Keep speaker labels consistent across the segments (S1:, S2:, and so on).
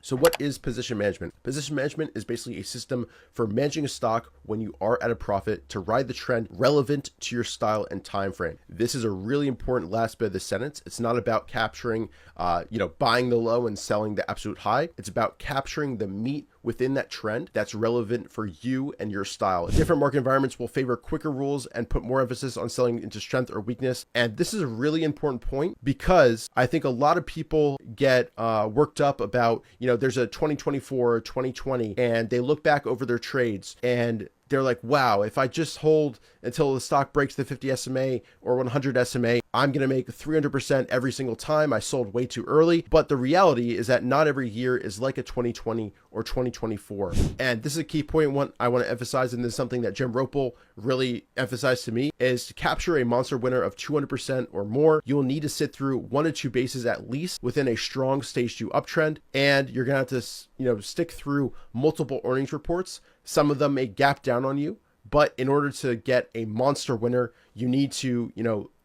S1: So what is position management? Position management is basically a system for managing a stock when you are at a profit to ride the trend relevant to your style and time frame. This is a really important last bit of the sentence. It's not about capturing, buying the low and selling the absolute high. It's about capturing the meat within that trend that's relevant for you and your style. Different market environments will favor quicker rules and put more emphasis on selling into strength or weakness. And this is a really important point because I think a lot of people get worked up about, there's a 2024, 2020, and they look back over their trades and they're like, wow, if I just hold until the stock breaks the 50 SMA or 100 SMA, I'm going to make 300% every single time. I sold way too early. But the reality is that not every year is like a 2020 or 2024. And this is a key point I want to emphasize, and this is something that Jim Ropel really emphasized to me, is to capture a monster winner of 200% or more, you'll need to sit through 1 to 2 bases at least within a strong stage 2 uptrend. And you're going to have to, stick through multiple earnings reports. Some of them may gap down on you, but in order to get a monster winner, you need to,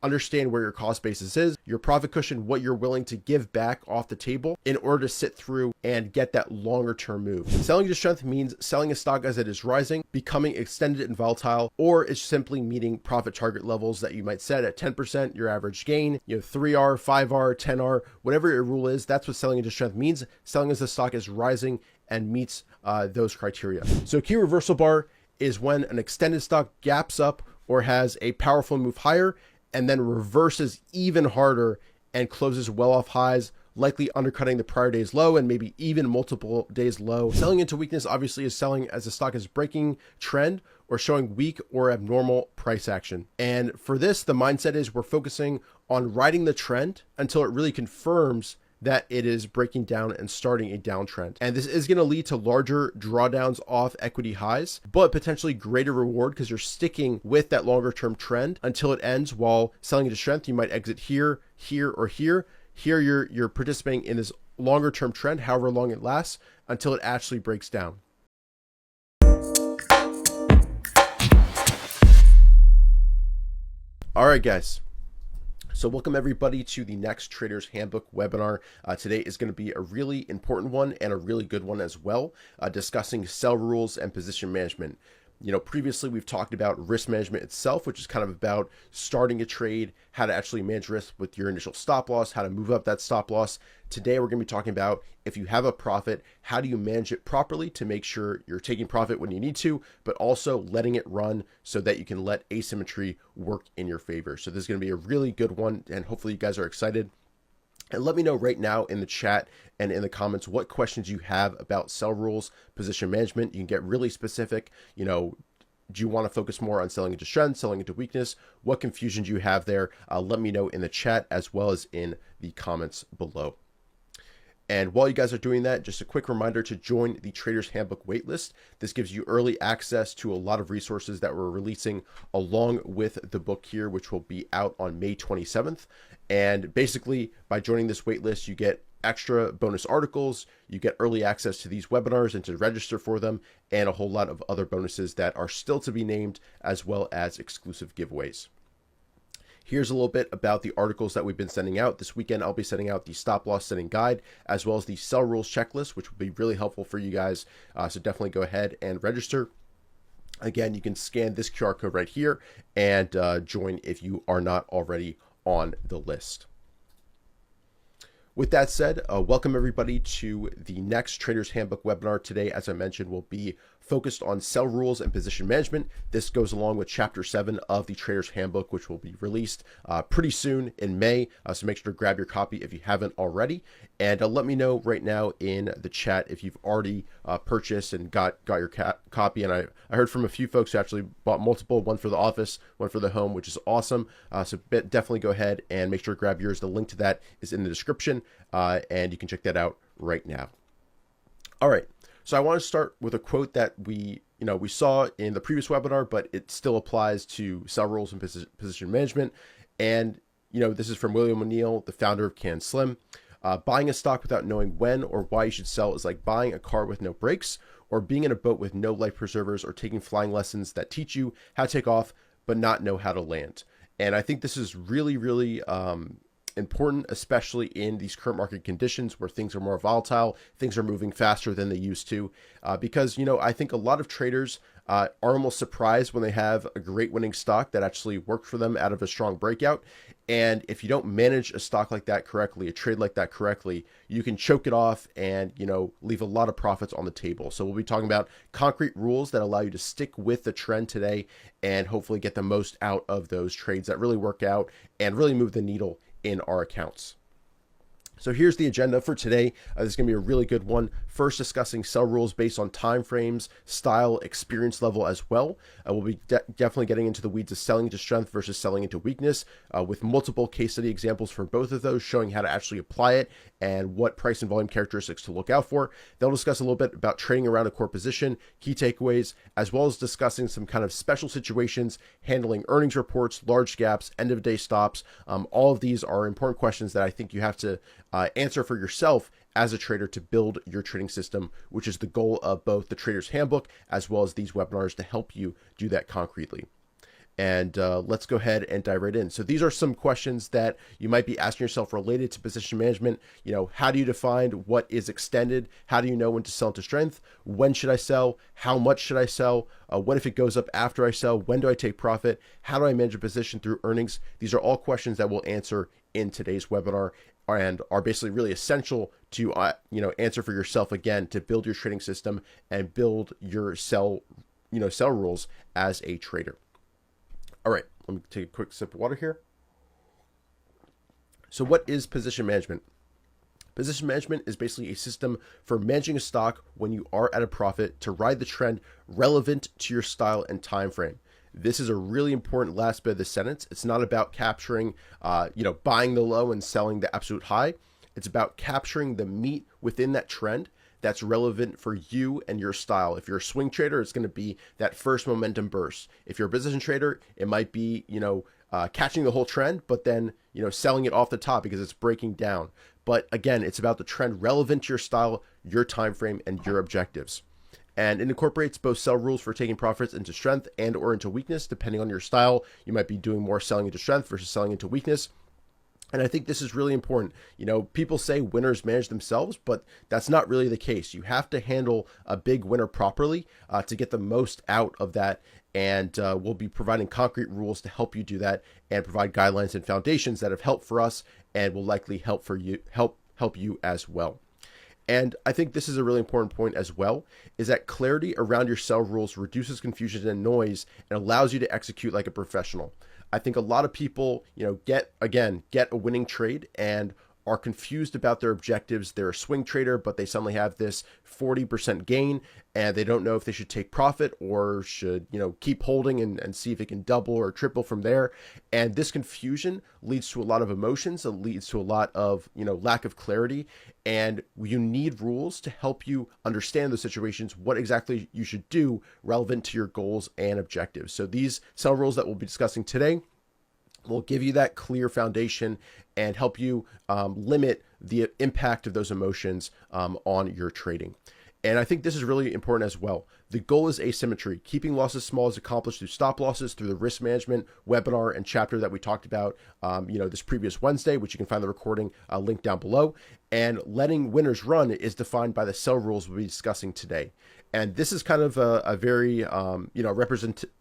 S1: understand where your cost basis is, your profit cushion, what you're willing to give back off the table in order to sit through and get that longer term move. Selling to strength means selling a stock as it is rising, becoming extended and volatile, or it's simply meeting profit target levels that you might set at 10%, your average gain, 3R, 5R, 10R, whatever your rule is. That's what selling into strength means. Selling as the stock is rising and meets those criteria. So key reversal bar is when an extended stock gaps up or has a powerful move higher and then reverses even harder and closes well off highs, likely undercutting the prior day's low and maybe even multiple days low. Selling into weakness obviously is selling as the stock is breaking trend or showing weak or abnormal price action. And for this, the mindset is we're focusing on riding the trend until it really confirms that it is breaking down and starting a downtrend. And this is going to lead to larger drawdowns off equity highs, but potentially greater reward because you're sticking with that longer term trend until it ends. While selling into strength, you might exit here, here, or here. Here you're participating in this longer term trend, however long it lasts, until it actually breaks down. All right, guys. So welcome everybody to the next Trader's Handbook webinar. Today is going to be a really important one and a really good one as well, discussing sell rules and position management. Previously we've talked about risk management itself, which is kind of about starting a trade, how to actually manage risk with your initial stop loss, how to move up that stop loss. Today we're going to be talking about if you have a profit, how do you manage it properly to make sure you're taking profit when you need to, but also letting it run so that you can let asymmetry work in your favor. So this is going to be a really good one, and hopefully you guys are excited. And let me know right now in the chat and in the comments what questions you have about sell rules, position management. You can get really specific. Do you want to focus more on selling into strength, selling into weakness? What confusion do you have there? Let me know in the chat as well as in the comments below. And while you guys are doing that, just a quick reminder to join the Trader's Handbook waitlist. This gives you early access to a lot of resources that we're releasing along with the book here, which will be out on May 27th. And basically, by joining this waitlist, you get extra bonus articles, you get early access to these webinars and to register for them, and a whole lot of other bonuses that are still to be named, as well as exclusive giveaways. Here's a little bit about the articles that we've been sending out. This weekend, I'll be sending out the stop loss setting guide, as well as the sell rules checklist, which will be really helpful for you guys. So definitely go ahead and register. Again, you can scan this QR code right here and join if you are not already on the list. With that said, welcome everybody to the next Trader's Handbook webinar. Today, as I mentioned, will be focused on sell rules and position management. This goes along with Chapter 7 of the Trader's Handbook, which will be released pretty soon in May. So make sure to grab your copy if you haven't already. And let me know right now in the chat if you've already purchased and got your copy. And I heard from a few folks who actually bought multiple, one for the office, one for the home, which is awesome. So definitely go ahead and make sure to grab yours. The link to that is in the description, and you can check that out right now. All right. So I want to start with a quote that we saw in the previous webinar, but it still applies to sell rules and position management. And, this is from William O'Neill, the founder of Can Slim. Buying a stock without knowing when or why you should sell is like buying a car with no brakes, or being in a boat with no life preservers, or taking flying lessons that teach you how to take off, but not know how to land. And I think this is really, really important, especially in these current market conditions where things are more volatile, things are moving faster than they used to, because, I think a lot of traders are almost surprised when they have a great winning stock that actually worked for them out of a strong breakout. And if you don't manage a stock like that correctly, a trade like that correctly, you can choke it off and, leave a lot of profits on the table. So we'll be talking about concrete rules that allow you to stick with the trend today and hopefully get the most out of those trades that really work out and really move the needle in our accounts. So here's the agenda for today. This is going to be a really good one. First, discussing sell rules based on time frames, style, experience level as well. We'll be definitely getting into the weeds of selling into strength versus selling into weakness, with multiple case study examples for both of those, showing how to actually apply it and what price and volume characteristics to look out for. They'll discuss a little bit about trading around a core position, key takeaways, as well as discussing some kind of special situations, handling earnings reports, large gaps, end of day stops. All of these are important questions that I think you have to answer for yourself as a trader to build your trading system, which is the goal of both the Trader's Handbook as well as these webinars to help you do that concretely. And let's go ahead and dive right in. So these are some questions that you might be asking yourself related to position management. How do you define what is extended? How do you know when to sell into strength? When should I sell? How much should I sell? What if it goes up after I sell? When do I take profit? How do I manage a position through earnings? These are all questions that we'll answer in today's webinar and are basically really essential to answer for yourself, again, to build your trading system and build your sell rules as a trader. All right, let me take a quick sip of water here. So what is position management? Position management is basically a system for managing a stock when you are at a profit to ride the trend relevant to your style and time frame. This is a really important last bit of the sentence. It's not about capturing, buying the low and selling the absolute high. It's about capturing the meat within that trend that's relevant for you and your style. If you're a swing trader, it's going to be that first momentum burst. If you're a position trader, it might be, catching the whole trend, but then, selling it off the top because it's breaking down. But again, it's about the trend relevant to your style, your time frame, and your objectives. And it incorporates both sell rules for taking profits into strength and or into weakness, depending on your style. You might be doing more selling into strength versus selling into weakness. And I think this is really important. People say winners manage themselves, but that's not really the case. You have to handle a big winner properly to get the most out of that. And we'll be providing concrete rules to help you do that and provide guidelines and foundations that have helped for us and will likely help for you, help you as well. And I think this is a really important point as well, is that clarity around your sell rules reduces confusion and noise and allows you to execute like a professional. I think a lot of people, get a winning trade and are confused about their objectives. They're a swing trader, but they suddenly have this 40% gain and they don't know if they should take profit or should, keep holding and see if it can double or triple from there. And this confusion leads to a lot of emotions. It leads to a lot of, lack of clarity. And you need rules to help you understand those situations, what exactly you should do relevant to your goals and objectives. So these sell rules that we'll be discussing today will give you that clear foundation and help you limit the impact of those emotions on your trading. And I think this is really important as well. The goal is asymmetry. Keeping losses small is accomplished through stop losses, through the risk management webinar and chapter that we talked about, this previous Wednesday, which you can find the recording linked down below. And letting winners run is defined by the sell rules we'll be discussing today. And this is kind of a very,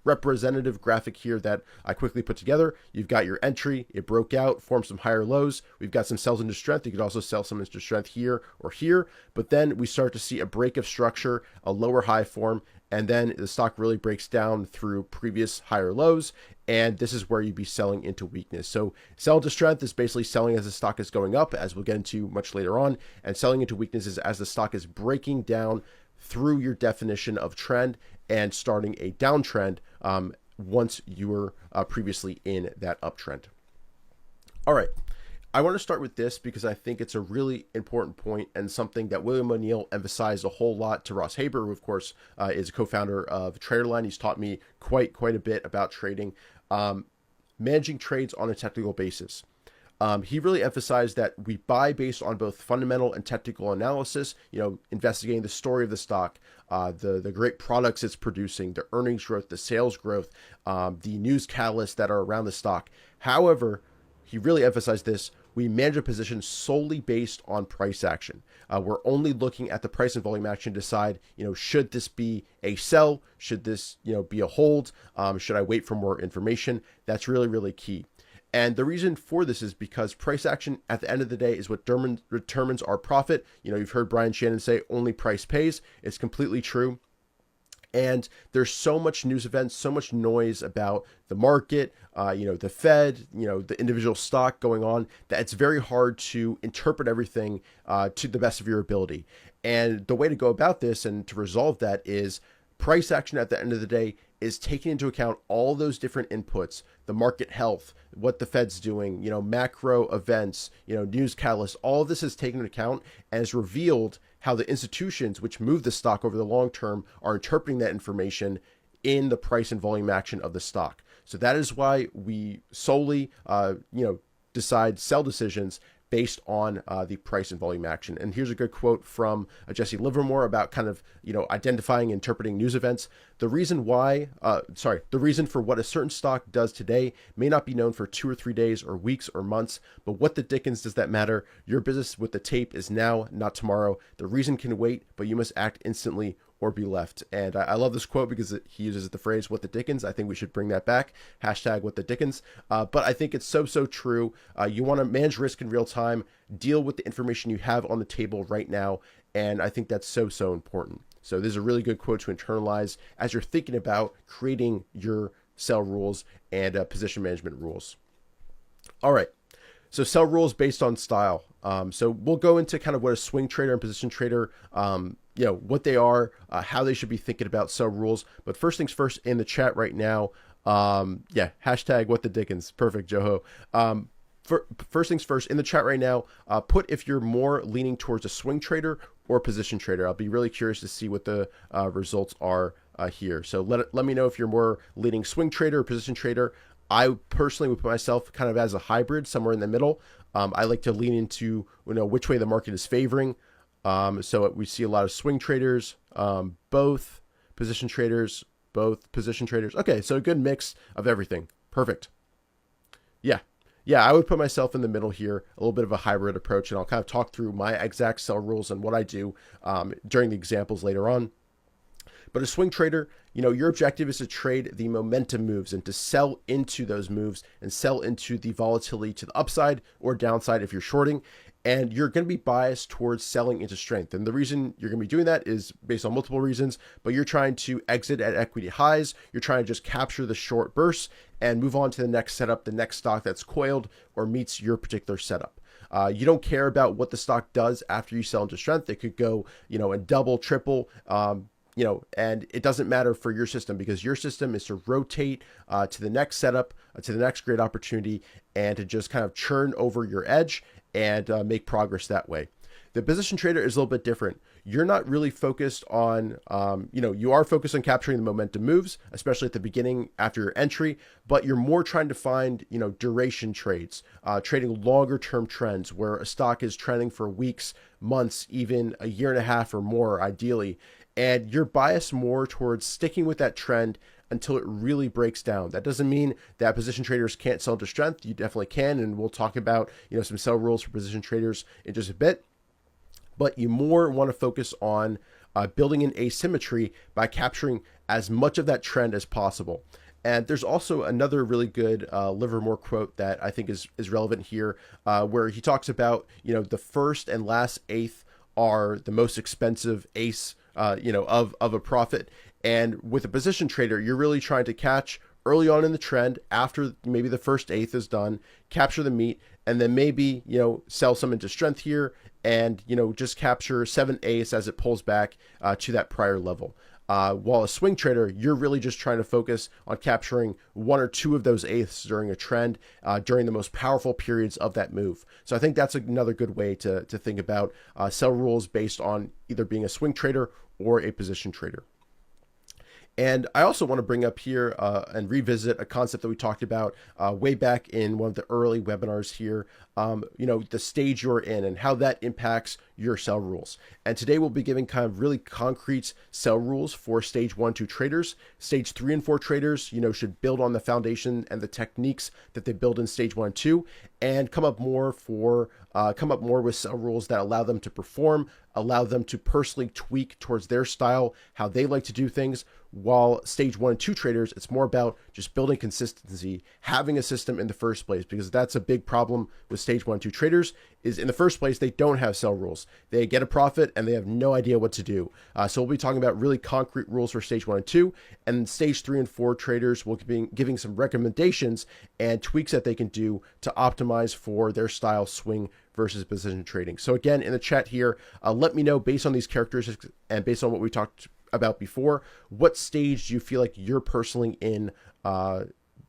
S1: representative graphic here that I quickly put together. You've got your entry. It broke out, formed some higher lows. We've got some sells into strength. You could also sell some into strength here or here. But then we start to see a break of structure, a lower high form, and then the stock really breaks down through previous higher lows. And this is where you'd be selling into weakness. So sell into strength is basically selling as the stock is going up, as we'll get into much later on. And selling into weakness is as the stock is breaking down through your definition of trend and starting a downtrend once you were previously in that uptrend. All right. I want to start with this because I think it's a really important point and something that William O'Neill emphasized a whole lot to Ross Haber, who of course is a co-founder of TraderLion. He's taught me quite a bit about trading, managing trades on a technical basis. He really emphasized that we buy based on both fundamental and technical analysis, investigating the story of the stock, the great products it's producing, the earnings growth, the sales growth, the news catalysts that are around the stock. However, he really emphasized this. we manage a position solely based on price action. We're only looking at the price and volume action to decide, should this be a sell? Should this, be a hold? Should I wait for more information? That's really, really key. And the reason for this is because price action at the end of the day is what determines our profit. You've heard Brian Shannon say only price pays. It's completely true. And there's so much news events, so much noise about the market, the Fed, the individual stock going on, that it's very hard to interpret everything to the best of your ability. And the way to go about this and to resolve that is price action at the end of the day is taking into account all those different inputs, the market health, what the Fed's doing, macro events, news catalysts, all of this is taken into account and is revealed how the institutions which move the stock over the long term are interpreting that information in the price and volume action of the stock. So that is why we solely, decide sell decisions based on the price and volume action. And here's a good quote from Jesse Livermore about kind of, identifying and interpreting news events. The reason for what a certain stock does today may not be known for 2 or 3 days or weeks or months, but what the dickens does that matter? Your business with the tape is now, not tomorrow. The reason can wait, but you must act instantly or be left. And I love this quote because he uses the phrase, what the dickens. I think we should bring that back. Hashtag what the dickens. But I think it's so true. You want to manage risk in real time, deal with the information you have on the table right now. And I think that's so important. So this is a really good quote to internalize as you're thinking about creating your sell rules and position management rules. All right. So sell rules based on style. So we'll go into kind of what a swing trader and position trader, what they are, how they should be thinking about sell rules. But first things first, in the chat right now, hashtag what the dickens. Perfect, Joho. First things first, in the chat right now, put if you're more leaning towards a swing trader or position trader. I'll be really curious to see what the results are here. So let me know if you're more leaning swing trader or position trader. I personally would put myself kind of as a hybrid, somewhere in the middle. I like to lean into, which way the market is favoring. So we see a lot of swing traders, both position traders, both position traders. Okay, so a good mix of everything. Perfect. Yeah, I would put myself in the middle here, a little bit of a hybrid approach, and I'll kind of talk through my exact sell rules and what I do during the examples later on. But a swing trader, your objective is to trade the momentum moves and to sell into those moves and sell into the volatility to the upside or downside if you're shorting. And you're going to be biased towards selling into strength. And the reason you're going to be doing that is based on multiple reasons, but you're trying to exit at equity highs. You're trying to just capture the short bursts and move on to the next setup, the next stock that's coiled or meets your particular setup. You don't care about what the stock does after you sell into strength. It could go, and double, triple, and it doesn't matter for your system because your system is to rotate to the next setup, to the next great opportunity, and to just kind of churn over your edge and make progress that way. The position trader is a little bit different. You're not really focused on, you are focused on capturing the momentum moves, especially at the beginning after your entry, but you're more trying to find, duration trades, trading longer term trends where a stock is trending for weeks, months, even a year and a half or more, ideally. And you're biased more towards sticking with that trend until it really breaks down. That doesn't mean that position traders can't sell into strength. You definitely can. And we'll talk about, some sell rules for position traders in just a bit. But you more want to focus on building an asymmetry by capturing as much of that trend as possible. And there's also another really good Livermore quote that I think is relevant here, where he talks about, the first and last eighth are the most expensive ace, of a profit. And with a position trader, you're really trying to catch early on in the trend after maybe the first eighth is done, capture the meat, and then maybe, sell some into strength here and, just capture 7/8 as it pulls back to that prior level. While a swing trader, you're really just trying to focus on capturing 1 or 2 of those eighths during a trend, during the most powerful periods of that move. So I think that's another good way to think about sell rules based on either being a swing trader or a position trader. And I also want to bring up here and revisit a concept that we talked about way back in one of the early webinars here, the stage you're in and how that impacts your sell rules. And today we'll be giving kind of really concrete sell rules for stage 1, 2 traders. Stage 3 and 4 traders, should build on the foundation and the techniques that they build in stage 1 and 2 and come up more with sell rules that allow them to perform, allow them to personally tweak towards their style, how they like to do things. While stage 1 and 2 traders, it's more about just building consistency, having a system in the first place, because that's a big problem with stage 1 and 2 traders is in the first place, they don't have sell rules. They get a profit and they have no idea what to do. So we'll be talking about really concrete rules for stage 1 and 2, and stage 3 and 4 traders will be giving some recommendations and tweaks that they can do to optimize for their style swing versus position trading. So again, in the chat here, let me know based on these characteristics and based on what we talked about before, what stage do you feel like you're personally in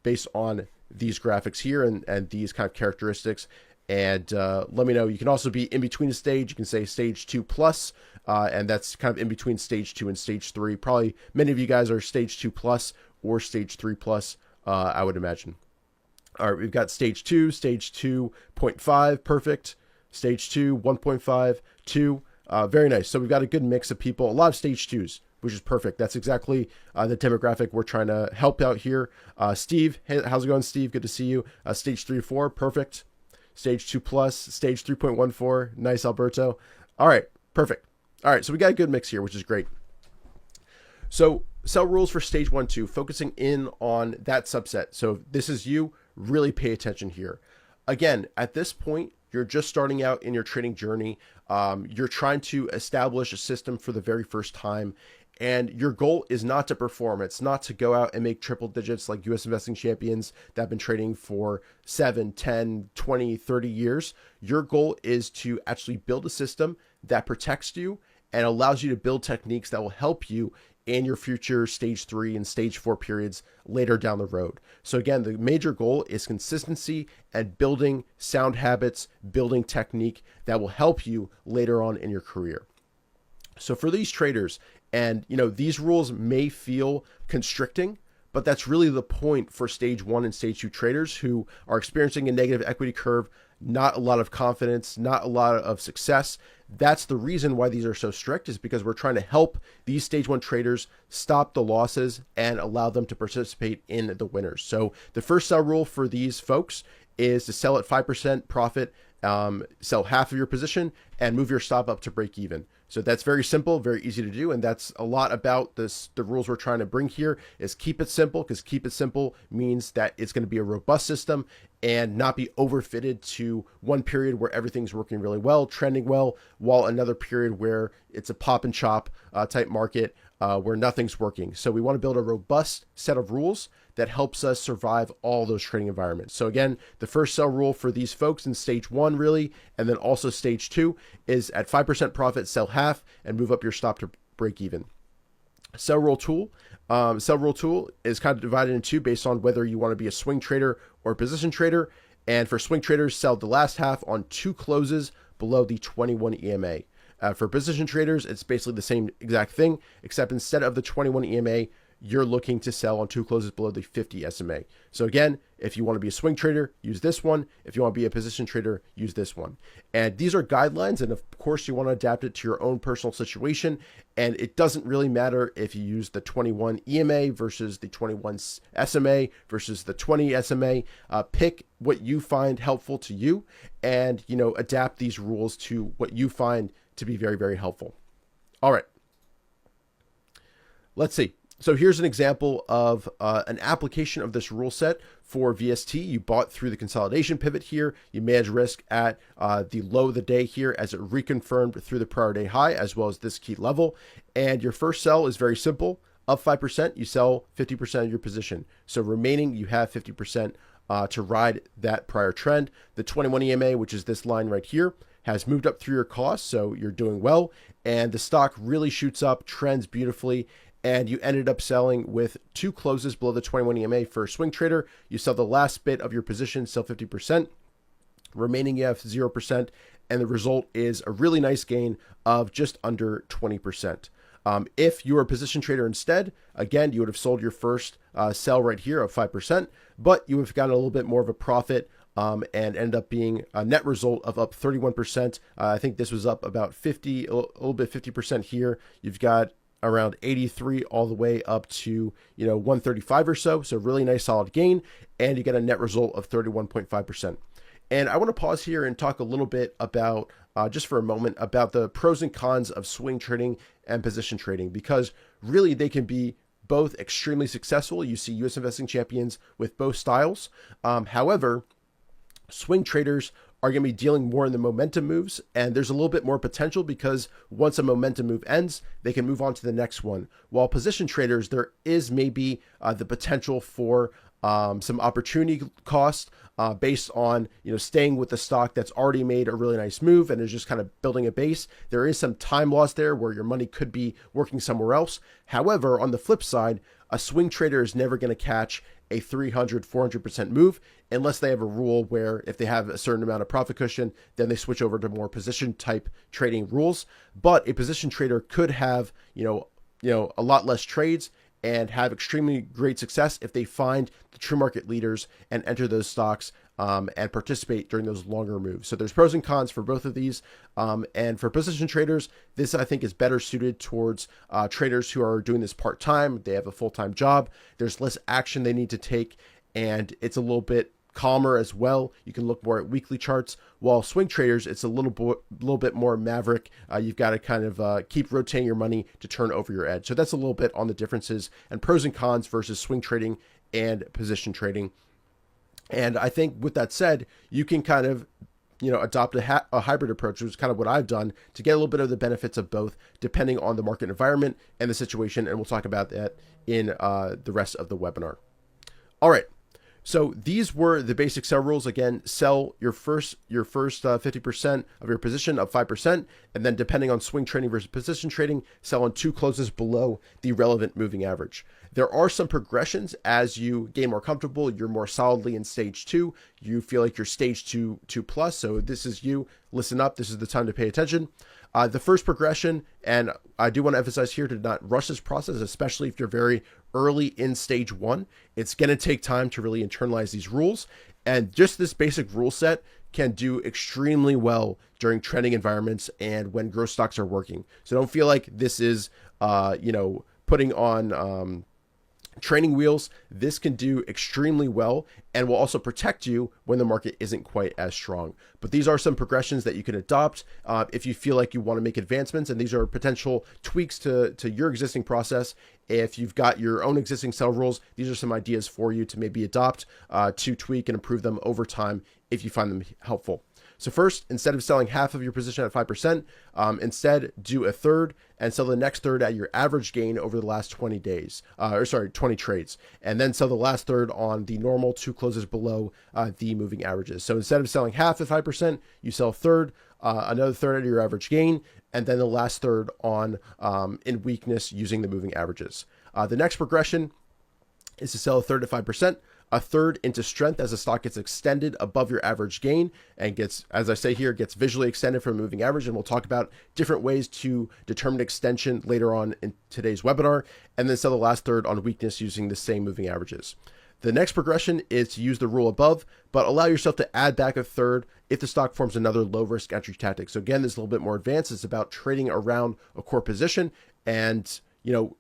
S1: based on these graphics here and these kind of characteristics. And let me know. You can also be in between a stage. You can say stage 2 plus, and that's kind of in between stage 2 and stage 3. Probably many of you guys are stage 2 plus or stage 3 plus, I would imagine. All right, we've got stage 2, stage 2.5, perfect. Stage 2, 1.5, 2, very nice. So we've got a good mix of people, a lot of stage 2s, which is perfect. That's exactly the demographic we're trying to help out here. Steve, hey, how's it going, Steve? Good to see you. Stage 3 to 4, perfect. Stage 2 plus, stage 3.14, nice, Alberto. All right, perfect. All right, so we got a good mix here, which is great. So sell rules for stage 1, 2, focusing in on that subset. So this is you, really pay attention here. Again, at this point, you're just starting out in your trading journey. You're trying to establish a system for the very first time. And your goal is not to perform. It's not to go out and make triple digits like US investing champions that have been trading for 7, 10, 20, 30 years. Your goal is to actually build a system that protects you and allows you to build techniques that will help you in your future stage 3 and stage 4 periods later down the road. So again, the major goal is consistency and building sound habits, building technique that will help you later on in your career. So for these traders, and these rules may feel constricting, but that's really the point for stage 1 and stage 2 traders who are experiencing a negative equity curve, not a lot of confidence, not a lot of success. That's the reason why these are so strict, is because we're trying to help these stage 1 traders stop the losses and allow them to participate in the winners. So the first sell rule for these folks is to sell at 5% profit, sell half of your position and move your stop up to break even. So that's very simple, very easy to do. And that's a lot about this. The rules we're trying to bring here is keep it simple, because keep it simple means that it's going to be a robust system and not be overfitted to one period where everything's working really well, trending well, while another period where it's a pop and chop type market where nothing's working. So we want to build a robust set of rules that helps us survive all those trading environments. So again, the first sell rule for these folks in stage 1 really, and then also stage 2 is at 5% profit, sell half and move up your stop to break even. Sell rule tool is kind of divided in two based on whether you want to be a swing trader or a position trader. And for swing traders, sell the last half on 2 closes below the 21 EMA. For position traders, it's basically the same exact thing, except instead of the 21 EMA, you're looking to sell on 2 closes below the 50 SMA. So again, if you want to be a swing trader, use this one. If you want to be a position trader, use this one. And these are guidelines. And of course, you want to adapt it to your own personal situation. And it doesn't really matter if you use the 21 EMA versus the 21 SMA versus the 20 SMA. Pick what you find helpful to you and, adapt these rules to what you find to be very, very helpful. All right. Let's see. So here's an example of an application of this rule set for VST. You bought through the consolidation pivot here. You manage risk at the low of the day here as it reconfirmed through the prior day high, as well as this key level. And your first sell is very simple. Up 5%, you sell 50% of your position. So remaining, you have 50% to ride that prior trend. The 21 EMA, which is this line right here, has moved up through your costs. So you're doing well. And the stock really shoots up, trends beautifully. And you ended up selling with 2 closes below the 21 EMA for a swing trader. You sell the last bit of your position, sell 50%. Remaining, you have 0%. And the result is a really nice gain of just under 20%. If you were a position trader instead, again, you would have sold your first sell right here of 5%, but you would have gotten a little bit more of a profit and end up being a net result of up 31%. I think this was up about 50, a little bit 50% here. You've got around 83 all the way up to 135 or so. So really nice solid gain, and you get a net result of 31.5%. And I want to pause here and talk a little bit about, just for a moment, about the pros and cons of swing trading and position trading, because really they can be both extremely successful. You see US investing champions with both styles. However, swing traders are going to be dealing more in the momentum moves, and there's a little bit more potential because once a momentum move ends, they can move on to the next one. While position traders, there is maybe the potential for some opportunity cost based on staying with the stock that's already made a really nice move and is just kind of building a base. There is some time loss there where your money could be working somewhere else. However, on the flip side, a swing trader is never going to catch a 300, 400% move unless they have a rule where if they have a certain amount of profit cushion, then they switch over to more position type trading rules. But a position trader could have, a lot less trades and have extremely great success if they find the true market leaders and enter those stocks and participate during those longer moves. So there's pros and cons for both of these. And for position traders, this I think is better suited towards traders who are doing this part-time. They have a full-time job. There's less action they need to take, and it's a little bit calmer as well. You can look more at weekly charts. While swing traders, it's a little bit more maverick. You've got to kind of keep rotating your money to turn over your edge. So that's a little bit on the differences and pros and cons versus swing trading and position trading. And I think with that said, you can kind of adopt a hybrid approach, which is kind of what I've done to get a little bit of the benefits of both, depending on the market environment and the situation. And we'll talk about that in the rest of the webinar. All right. So these were the basic sell rules. Again, sell your first 50% of your position of 5%, and then depending on swing trading versus position trading, sell on 2 closes below the relevant moving average. There are some progressions as you gain more comfortable. You're more solidly in stage 2. You feel like you're stage 2 plus. So this is you. Listen up. This is the time to pay attention. The first progression, and I do want to emphasize here to not rush this process, especially if you're very early in stage 1. It's going to take time to really internalize these rules. And just this basic rule set can do extremely well during trending environments and when growth stocks are working. So don't feel like this is, putting on training wheels. This can do extremely well and will also protect you when the market isn't quite as strong. But these are some progressions that you can adopt if you feel like you want to make advancements, and these are potential tweaks to your existing process. If you've got your own existing sell rules, these are some ideas for you to maybe adopt to tweak and improve them over time if you find them helpful. So first, instead of selling half of your position at 5%, instead do a third and sell the next third at your average gain over the last 20 trades. And then sell the last third on the normal 2 closes below the moving averages. So instead of selling half at 5%, you sell a third, another third at your average gain, and then the last third on in weakness using the moving averages. The next progression is to sell a third at 5%. A third into strength as the stock gets extended above your average gain and gets, as I say here, gets visually extended from a moving average. And we'll talk about different ways to determine extension later on in today's webinar, and then sell the last third on weakness using the same moving averages. The next progression is to use the rule above, but allow yourself to add back a third if the stock forms another low risk entry tactic. So again, this is a little bit more advanced. It's about trading around a core position and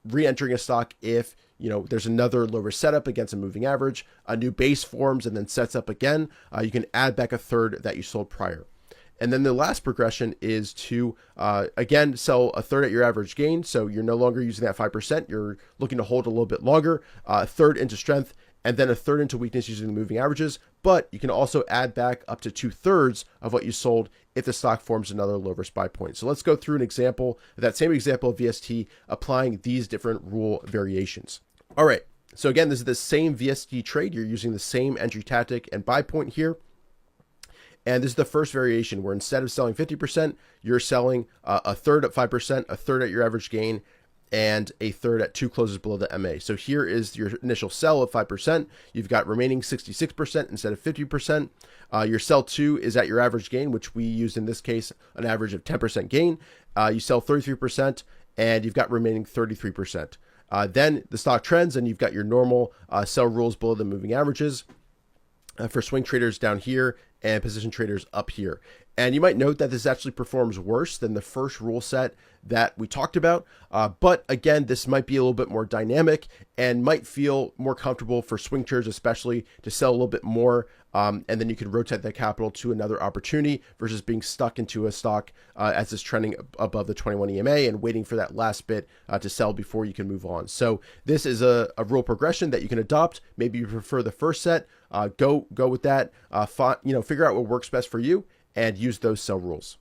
S1: re-entering a stock if there's another lower setup against a moving average, a new base forms and then sets up again. You can add back a third that you sold prior. And then the last progression is to, again, sell a third at your average gain. So you're no longer using that 5%. You're looking to hold a little bit longer, a third into strength, and then a third into weakness using the moving averages. But you can also add back up to 2/3 of what you sold if the stock forms another low risk buy point. So let's go through an example, that same example of VST, applying these different rule variations. All right. So again, this is the same VST trade. You're using the same entry tactic and buy point here. And this is the first variation where instead of selling 50%, you're selling a third at 5%, a third at your average gain, and a third at 2 closes below the MA. So here is your initial sell of 5%. You've got remaining 66% instead of 50%. Your sell 2 is at your average gain, which we used in this case, an average of 10% gain. You sell 33%, and you've got remaining 33%. Then the stock trends, and you've got your normal sell rules below the moving averages for swing traders down here and position traders up here. And you might note that this actually performs worse than the first rule set that we talked about. But again, this might be a little bit more dynamic and might feel more comfortable for swing traders, especially to sell a little bit more. And then you can rotate that capital to another opportunity versus being stuck into a stock as it's trending above the 21 EMA and waiting for that last bit to sell before you can move on. So this is a rule progression that you can adopt. Maybe you prefer the first set. Go with that. Figure out what works best for you and use those sell rules.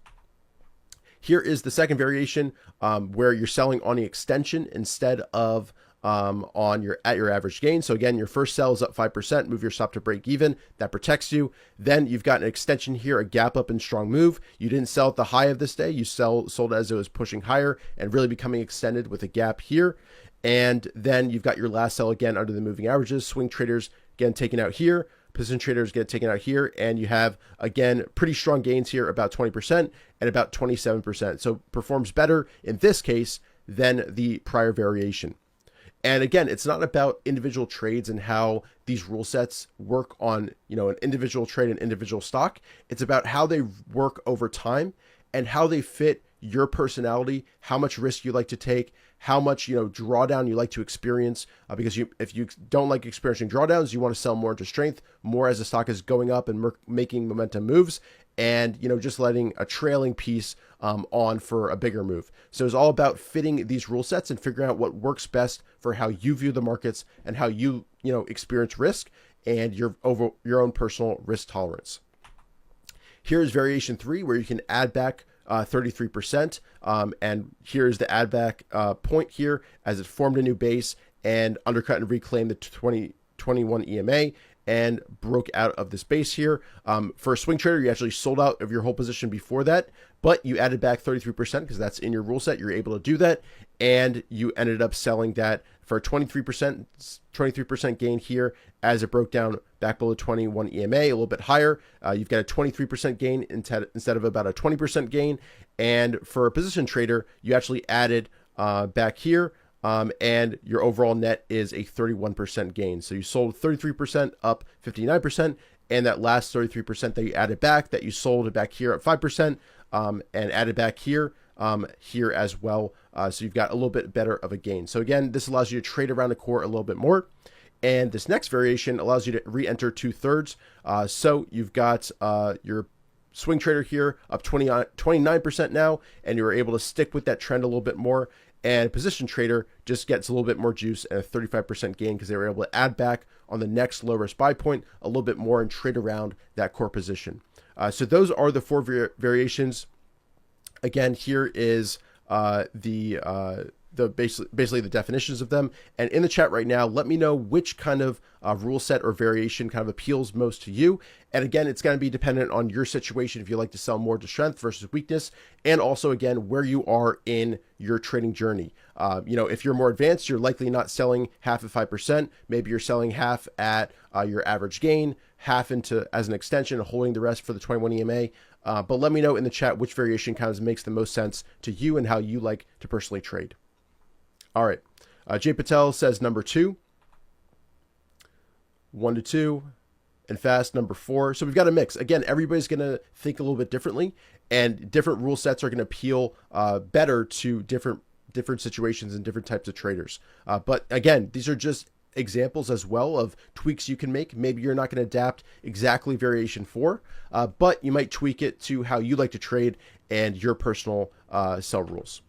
S1: Here is the second variation where you're selling on the extension instead of at your average gain. So again, your first sell is up 5%, move your stop to break even. That protects you. Then you've got an extension here, a gap up and strong move. You didn't sell at the high of this day. You sold as it was pushing higher and really becoming extended with a gap here. And then you've got your last sell again under the moving averages. Swing traders again taken out here. Position traders get taken out here, and you have, again, pretty strong gains here, about 20% and about 27%. So performs better in this case than the prior variation. And again, it's not about individual trades and how these rule sets work on, an individual trade and individual stock. It's about how they work over time and how they fit your personality, how much risk you like to take, how much drawdown you like to experience. Because if you don't like experiencing drawdowns, you want to sell more into strength, more as the stock is going up and making momentum moves, and just letting a trailing piece on for a bigger move. So it's all about fitting these rule sets and figuring out what works best for how you view the markets and how you experience risk and your own personal risk tolerance. Here's variation 3, where you can add back 33%. And here's the add back point here as it formed a new base and undercut and reclaimed the 2021 EMA and broke out of this base here. For a swing trader, you actually sold out of your whole position before that, but you added back 33% because that's in your rule set. You're able to do that. And you ended up selling that for a 23% gain here as it broke down back below 21 EMA, a little bit higher. You've got a 23% gain instead of about a 20% gain. And for a position trader, you actually added back here, and your overall net is a 31% gain. So you sold 33% up 59%, and that last 33% that you added back, that you sold back here at 5%, and added back here as well. So you've got a little bit better of a gain. So again, this allows you to trade around the core a little bit more. And this next variation allows you to re-enter 2/3. So you've got your swing trader here up 29% now, and you're able to stick with that trend a little bit more. And position trader just gets a little bit more juice and a 35% gain because they were able to add back on the next low risk buy point a little bit more and trade around that core position. So those are the 4 variations. Again, here is basically the definitions of them. And in the chat right now, let me know which kind of rule set or variation kind of appeals most to you. And again, it's going to be dependent on your situation if you like to sell more to strength versus weakness, and also again where you are in your trading journey. If you're more advanced, you're likely not selling half at 5%. Maybe you're selling half at your average gain, half into as an extension, and holding the rest for the 21 EMA. But let me know in the chat which variation kind of makes the most sense to you and how you like to personally trade. All right. Jay Patel says number 2, 1 to 2, and fast number 4. So we've got a mix. Again, everybody's going to think a little bit differently, and different rule sets are going to appeal better to different situations and different types of traders. But again, these are just examples as well of tweaks you can make. Maybe you're not going to adapt exactly variation 4, but you might tweak it to how you like to trade and your personal sell rules.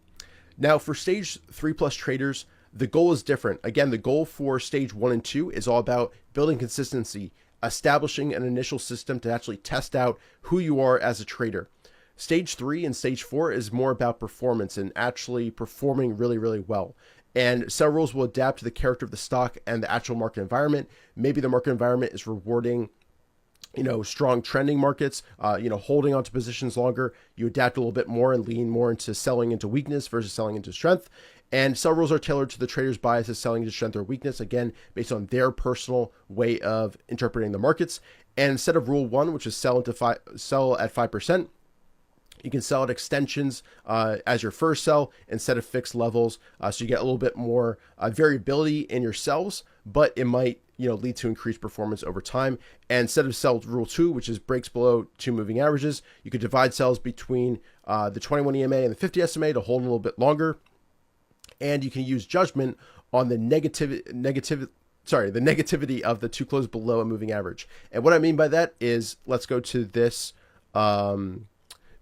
S1: Now for stage 3+ traders, the goal is different. Again, the goal for stage 1 and 2 is all about building consistency, establishing an initial system to actually test out who you are as a trader. Stage 3 and stage 4 is more about performance and actually performing really, really well. And sell rules will adapt to the character of the stock and the actual market environment. Maybe the market environment is rewarding strong trending markets, holding onto positions longer. You adapt a little bit more and lean more into selling into weakness versus selling into strength. And sell rules are tailored to the trader's bias as selling into strength or weakness, again, based on their personal way of interpreting the markets. And instead of rule 1, which is sell at 5%, You can sell at extensions as your first sell instead of fixed levels. So you get a little bit more variability in your sells, but it might lead to increased performance over time. And instead of sell rule 2, which is breaks below 2 moving averages, you could divide sells between the 21 EMA and the 50 SMA to hold a little bit longer. And you can use judgment on the negativity of the 2 close below a moving average. And what I mean by that is, let's go to this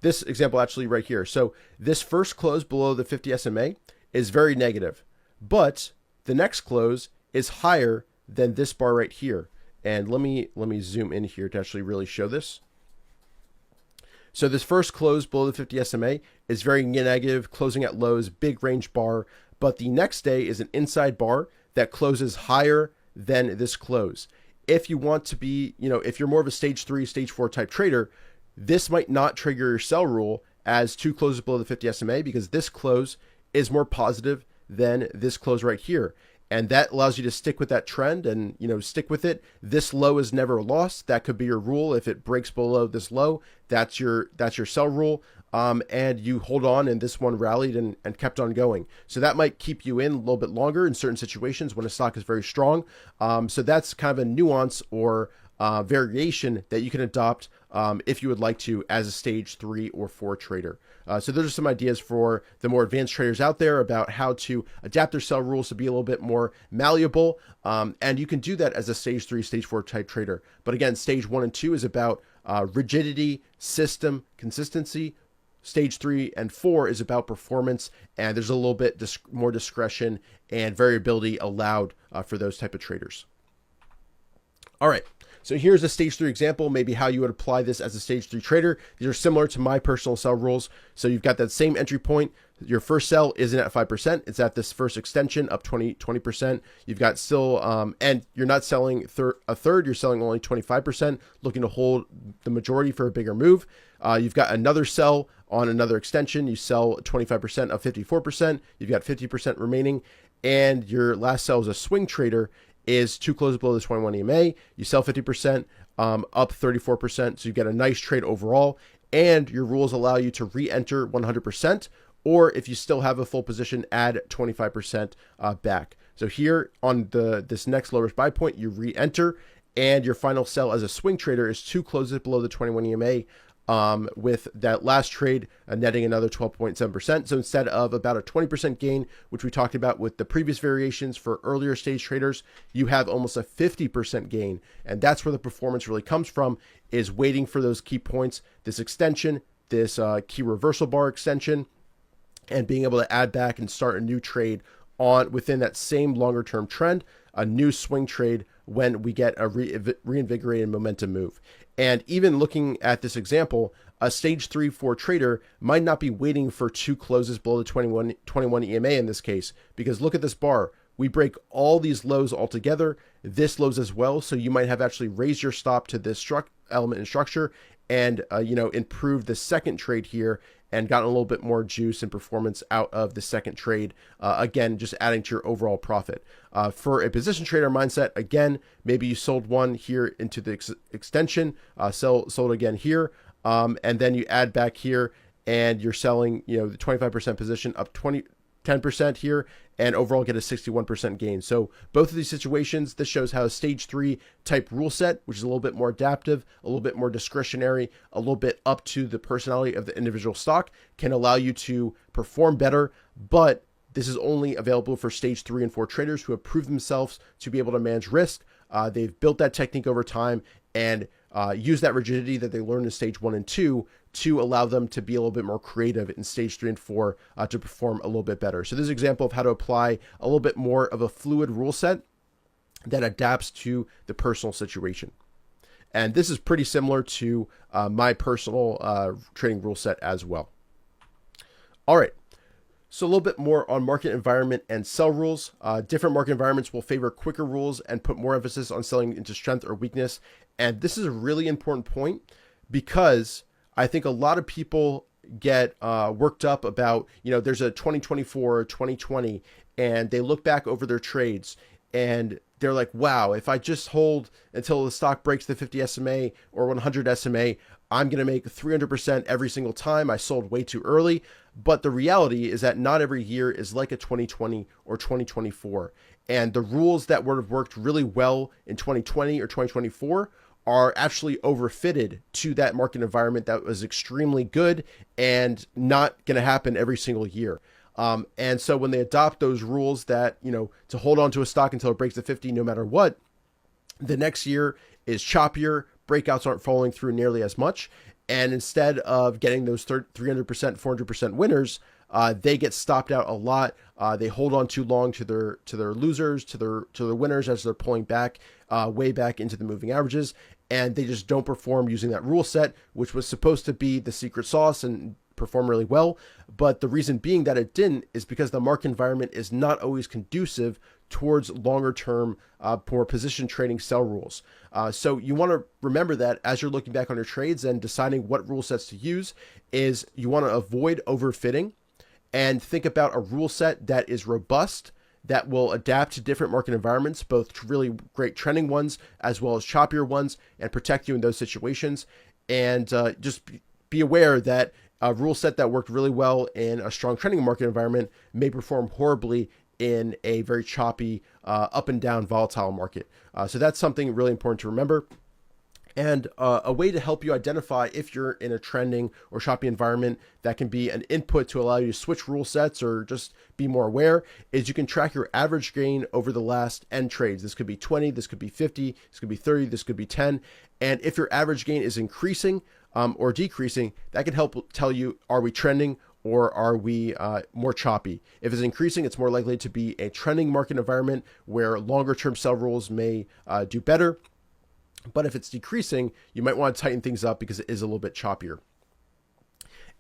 S1: this example actually right here. So this first close below the 50 SMA is very negative, but the next close is higher than this bar right here. And let me zoom in here to actually really show this. So this first close below the 50 SMA is very negative, closing at lows, big range bar, but the next day is an inside bar that closes higher than this close. If you want to be, if you're more of a stage 3, stage 4 type trader, this might not trigger your sell rule as 2 closes below the 50 SMA because this close is more positive than this close right here. And that allows you to stick with that trend and, stick with it. This low is never lost. That could be your rule. If it breaks below this low, that's your sell rule. And you hold on, and this one rallied and kept on going. So that might keep you in a little bit longer in certain situations when a stock is very strong. So that's kind of a nuance or variation that you can adopt if you would like to as a stage 3 or 4 trader. So those are some ideas for the more advanced traders out there about how to adapt their sell rules to be a little bit more malleable. And you can do that as a stage 3, stage 4 type trader. But again, stage 1 and 2 is about rigidity, system, consistency. Stage 3 and 4 is about performance, and there's a little bit more discretion and variability allowed for those type of traders. All right. So here's a stage 3 example, maybe how you would apply this as a stage 3 trader. These are similar to my personal sell rules. So you've got that same entry point. Your first sell isn't at 5%. It's at this first extension up 20%. You've got still, and you're not selling a third, you're selling only 25%, looking to hold the majority for a bigger move. You've got another sell on another extension. You sell 25% of 54%. You've got 50% remaining. And your last sell as a swing trader is 2 closes below the 21 EMA. You sell 50%, up 34%. So you get a nice trade overall. And your rules allow you to re-enter 100%. Or if you still have a full position, add 25% back. So here on this next lowest buy point, you re-enter. And your final sell as a swing trader is 2 closes below the 21 EMA. With that last trade netting another 12.7%. So instead of about a 20% gain, which we talked about with the previous variations for earlier stage traders, you have almost a 50% gain. And that's where the performance really comes from, is waiting for those key points, this extension, this key reversal bar extension, and being able to add back and start a new trade on within that same longer term trend, a new swing trade when we get a reinvigorated momentum move. And even looking at this example, a stage 3, 4 trader might not be waiting for 2 closes below the 21 EMA in this case, because look at this bar. We break all these lows altogether, this lows as well. So you might have actually raised your stop to this element in structure and, improved the second trade here and gotten a little bit more juice and performance out of the second trade. Again, just adding to your overall profit. For a position trader mindset, again, maybe you sold one here into the extension, sold again here, and then you add back here and you're selling, the 25% position up 10% here, and overall get a 61% gain. So both of these situations, this shows how a stage 3 type rule set, which is a little bit more adaptive, a little bit more discretionary, a little bit up to the personality of the individual stock, can allow you to perform better. But this is only available for stage 3 and 4 traders who have proved themselves to be able to manage risk. They've built that technique over time and use that rigidity that they learned in stage 1 and 2 to allow them to be a little bit more creative in stage 3 and 4 to perform a little bit better. So this is an example of how to apply a little bit more of a fluid rule set that adapts to the personal situation. And this is pretty similar to my personal trading rule set as well. All right. So a little bit more on market environment and sell rules. Different market environments will favor quicker rules and put more emphasis on selling into strength or weakness. And this is a really important point because I think a lot of people get worked up about, there's a 2024 or 2020, and they look back over their trades and they're like, wow, if I just hold until the stock breaks the 50 SMA or 100 SMA, I'm going to make 300% every single time. I sold way too early. But the reality is that not every year is like a 2020 or 2024. And the rules that would have worked really well in 2020 or 2024 are actually overfitted to that market environment that was extremely good and not going to happen every single year. And so when they adopt those rules that, to hold on to a stock until it breaks the 50 no matter what, the next year is choppier, breakouts aren't falling through nearly as much, and instead of getting those 300%, 400% winners, they get stopped out a lot. They hold on too long to their losers, to their winners as they're pulling back, way back into the moving averages, and they just don't perform using that rule set, which was supposed to be the secret sauce and perform really well. But the reason being that it didn't is because the market environment is not always conducive towards longer term, more position trading sell rules. So you want to remember that as you're looking back on your trades and deciding what rule sets to use, is you want to avoid overfitting and think about a rule set that is robust, that will adapt to different market environments, both really great trending ones as well as choppier ones, and protect you in those situations. And just be aware that a rule set that worked really well in a strong trending market environment may perform horribly in a very choppy, up and down volatile market. So that's something really important to remember. And a way to help you identify if you're in a trending or choppy environment that can be an input to allow you to switch rule sets or just be more aware is you can track your average gain over the last N trades. This could be 20, this could be 50, this could be 30, this could be 10. And if your average gain is increasing or decreasing, that can help tell you, are we trending or are we more choppy? If it's increasing, it's more likely to be a trending market environment where longer term sell rules may do better. But if it's decreasing, you might want to tighten things up because it is a little bit choppier.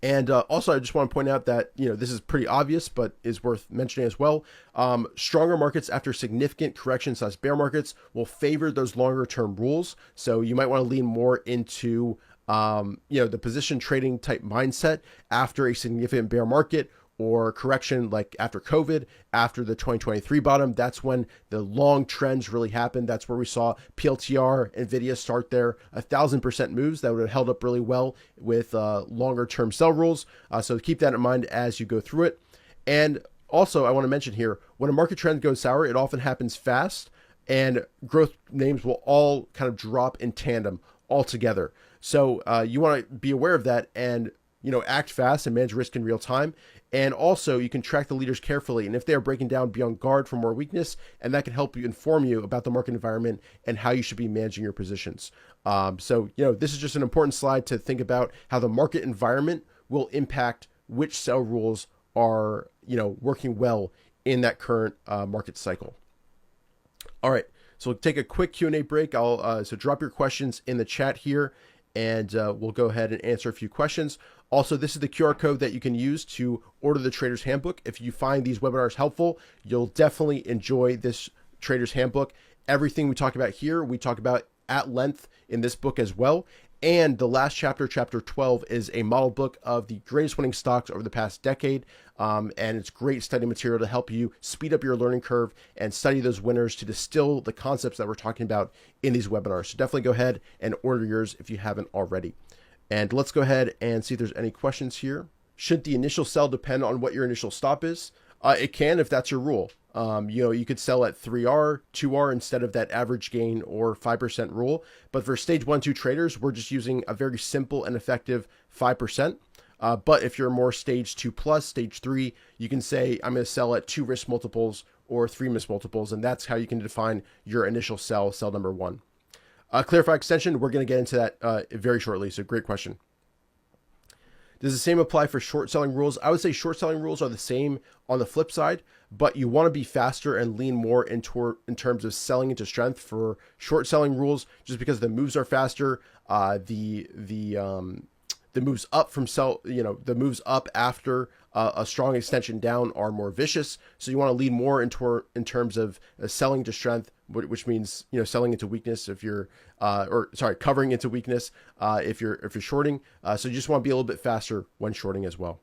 S1: And also, I just want to point out that, this is pretty obvious, but is worth mentioning as well. Stronger markets after significant corrections / bear markets will favor those longer term rules. So you might want to lean more into, the position trading type mindset after a significant bear market or correction, like after COVID, after the 2023 bottom. That's when the long trends really happened. That's where we saw PLTR, NVIDIA start their 1,000% moves that would have held up really well with longer term sell rules. So keep that in mind as you go through it. And also, I want to mention here, when a market trend goes sour, it often happens fast, and growth names will all kind of drop in tandem altogether. So you want to be aware of that and act fast and manage risk in real time. And also, you can track the leaders carefully, and if they are breaking down, be on guard for more weakness, and that can help you inform you about the market environment and how you should be managing your positions. So this is just an important slide to think about how the market environment will impact which sell rules are working well in that current market cycle. All right, so we'll take a quick Q&A break. So drop your questions in the chat here, and we'll go ahead and answer a few questions. Also, this is the QR code that you can use to order the Trader's Handbook. If you find these webinars helpful, you'll definitely enjoy this Trader's Handbook. Everything we talk about here, we talk about at length in this book as well. And the last chapter, chapter 12, is a model book of the greatest winning stocks over the past decade. And it's great study material to help you speed up your learning curve and study those winners to distill the concepts that we're talking about in these webinars. So definitely go ahead and order yours if you haven't already. And let's go ahead and see if there's any questions here. Should the initial sell depend on what your initial stop is? It can, if that's your rule. You could sell at 3R, 2R instead of that average gain or 5% rule. But for stage 1, 2 traders, we're just using a very simple and effective 5%. But if you're more stage 2 plus, stage 3, you can say, I'm going to sell at 2 risk multiples or 3 miss multiples. And that's how you can define your initial sell number 1. Clarify extension, we're going to get into that very shortly. So great question. Does the same apply for short selling rules? I would say short selling rules are the same on the flip side, but you want to be faster and lean more in terms of selling into strength for short selling rules, just because the moves are faster. The moves up from the moves up after a strong extension down are more vicious. So you want to lean more in terms of selling to strength, which means selling into weakness if you're covering into weakness if you're shorting. So you just want to be a little bit faster when shorting as well.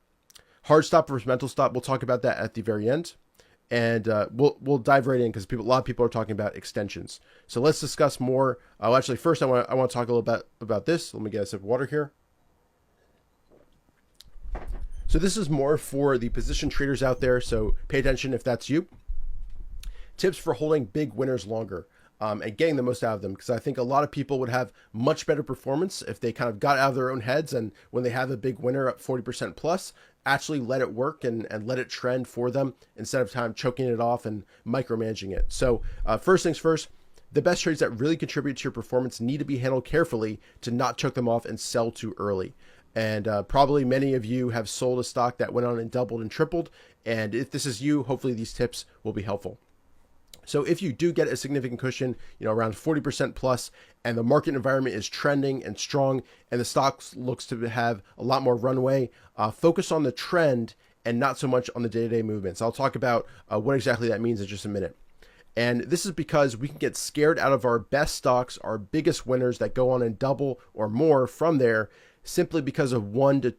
S1: Hard stop versus mental stop, we'll talk about that at the very end. and we'll dive right in because a lot of people are talking about extensions. So let's discuss more. Actually, first I want to talk a little bit about this. Let me get a sip of water here. So this is more for the position traders out there. So pay attention if that's you. Tips for holding big winners longer. And getting the most out of them, because I think a lot of people would have much better performance if they kind of got out of their own heads, and when they have a big winner at 40% plus, actually let it work and let it trend for them instead of time choking it off and micromanaging it. So first things first, the best trades that really contribute to your performance need to be handled carefully to not choke them off and sell too early. And probably many of you have sold a stock that went on and doubled and tripled. And if this is you, hopefully these tips will be helpful. So if you do get a significant cushion, around 40% plus, and the market environment is trending and strong, and the stock looks to have a lot more runway, focus on the trend and not so much on the day-to-day movements. I'll talk about what exactly that means in just a minute. And this is because we can get scared out of our best stocks, our biggest winners that go on and double or more from there, simply because of 1 to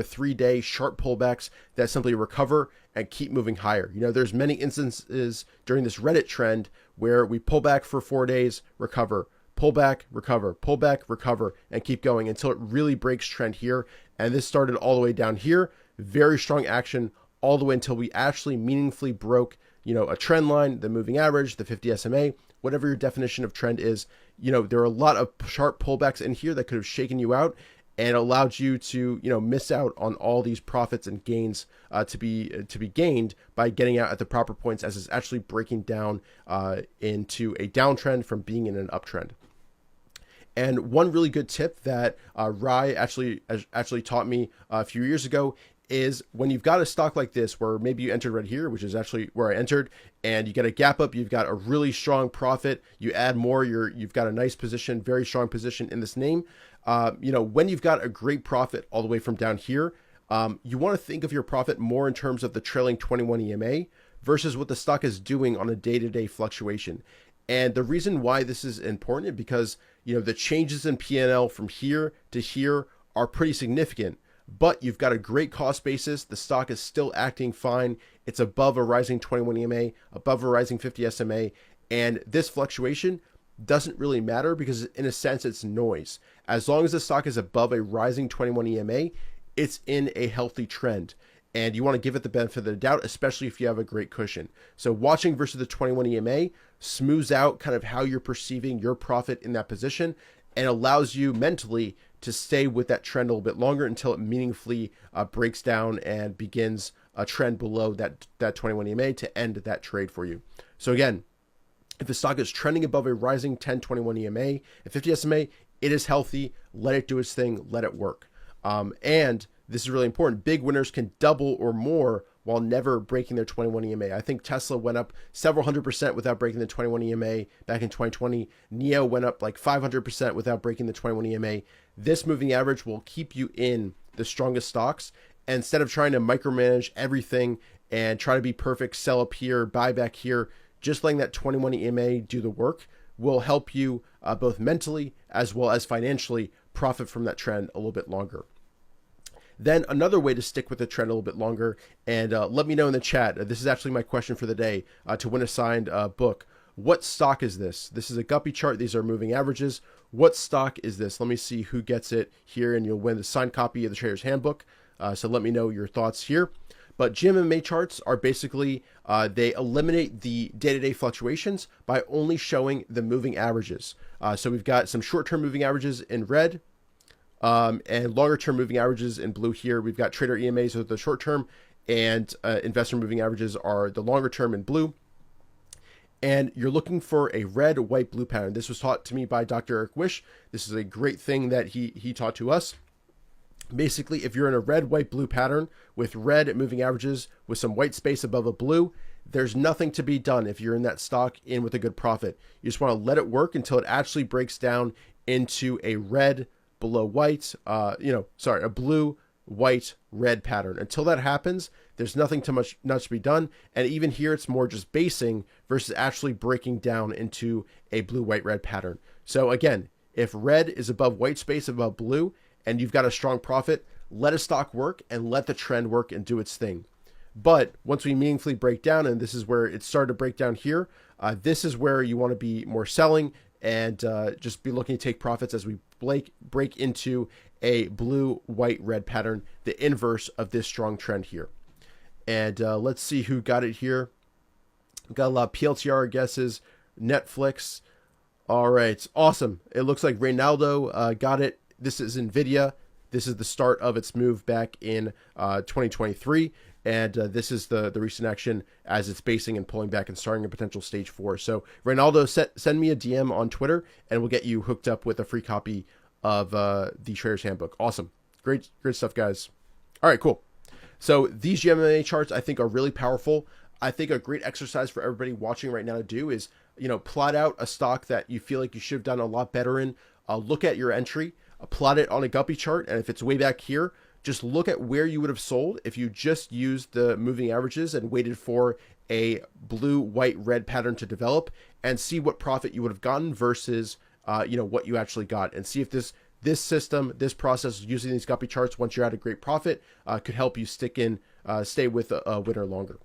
S1: 3 day sharp pullbacks that simply recover and keep moving higher. There's many instances during this Reddit trend where we pull back for 4 days, recover, pull back, recover, pull back, recover, and keep going until it really breaks trend here. And this started all the way down here, very strong action all the way until we actually meaningfully broke, a trend line, the moving average, the 50 SMA, whatever your definition of trend is. There are a lot of sharp pullbacks in here that could have shaken you out and allowed you to, miss out on all these profits and gains to be gained by getting out at the proper points as it's actually breaking down into a downtrend from being in an uptrend. And one really good tip that Rye actually taught me a few years ago is when you've got a stock like this, where maybe you entered right here, which is actually where I entered, and you get a gap up, you've got a really strong profit, you add more, you've got a nice position, very strong position in this name. When you've got a great profit all the way from down here, you want to think of your profit more in terms of the trailing 21 EMA versus what the stock is doing on a day-to-day fluctuation. And the reason why this is important is because, the changes in P&L from here to here are pretty significant, but you've got a great cost basis. The stock is still acting fine. It's above a rising 21 EMA, above a rising 50 SMA. And this fluctuation doesn't really matter because in a sense, it's noise. As long as the stock is above a rising 21 EMA, it's in a healthy trend. And you want to give it the benefit of the doubt, especially if you have a great cushion. So watching versus the 21 EMA smooths out kind of how you're perceiving your profit in that position and allows you mentally to stay with that trend a little bit longer until it meaningfully breaks down and begins a trend below that 21 EMA to end that trade for you. So again, if the stock is trending above a rising 10, 21 EMA and 50 SMA, it is healthy. Let it do its thing. Let it work. And this is really important. Big winners can double or more while never breaking their 21 EMA. I think Tesla went up several 100% without breaking the 21 EMA back in 2020. NIO went up like 500% without breaking the 21 EMA. This moving average will keep you in the strongest stocks. And instead of trying to micromanage everything and try to be perfect, sell up here, buy back here, just letting that 21 EMA do the work will help you both mentally as well as financially profit from that trend a little bit longer. Then another way to stick with the trend a little bit longer, and let me know in the chat, this is actually my question for the day, to win a signed book. What stock is this? This is a Guppy chart. These are moving averages. What stock is this? Let me see who gets it here, and you'll win the signed copy of the Trader's Handbook. So let me know your thoughts here. But GMMA charts are basically, they eliminate the day-to-day fluctuations by only showing the moving averages. So we've got some short-term moving averages in red, and longer-term moving averages in blue here. We've got trader EMAs are the short-term, and investor moving averages are the longer-term in blue. And you're looking for a red, white, blue pattern. This was taught to me by Dr. Eric Wish. This is a great thing that he taught to us. Basically, if you're in a red, white, blue pattern with red moving averages with some white space above a blue, there's nothing to be done if you're in that stock in with a good profit. You just want to let it work until it actually breaks down into a red below white, a blue, white, red pattern. Until that happens, there's nothing too much to be done. And even here, it's more just basing versus actually breaking down into a blue, white, red pattern. So again, if red is above white space above blue, and you've got a strong profit, let a stock work and let the trend work and do its thing. But once we meaningfully break down, and this is where it started to break down here, this is where you want to be more selling and just be looking to take profits as we break into a blue, white, red pattern, the inverse of this strong trend here. And let's see who got it here. We've got a lot of PLTR guesses, Netflix. All right, awesome. It looks like Reynaldo got it. This is NVIDIA. This is the start of its move back in 2023. And this is the recent action as it's basing and pulling back and starting a potential stage 4. So Reynaldo, send me a DM on Twitter and we'll get you hooked up with a free copy of the Trader's Handbook. Awesome. Great stuff, guys. All right, cool. So these GMMA charts I think are really powerful. I think a great exercise for everybody watching right now to do is, plot out a stock that you feel like you should have done a lot better in. Look at your entry, plot it on a Guppy chart. And if it's way back here, just look at where you would have sold if you just used the moving averages and waited for a blue, white, red pattern to develop and see what profit you would have gotten versus, what you actually got, and see if this system, this process using these Guppy charts, once you're at a great profit, could help you stay with a winner longer.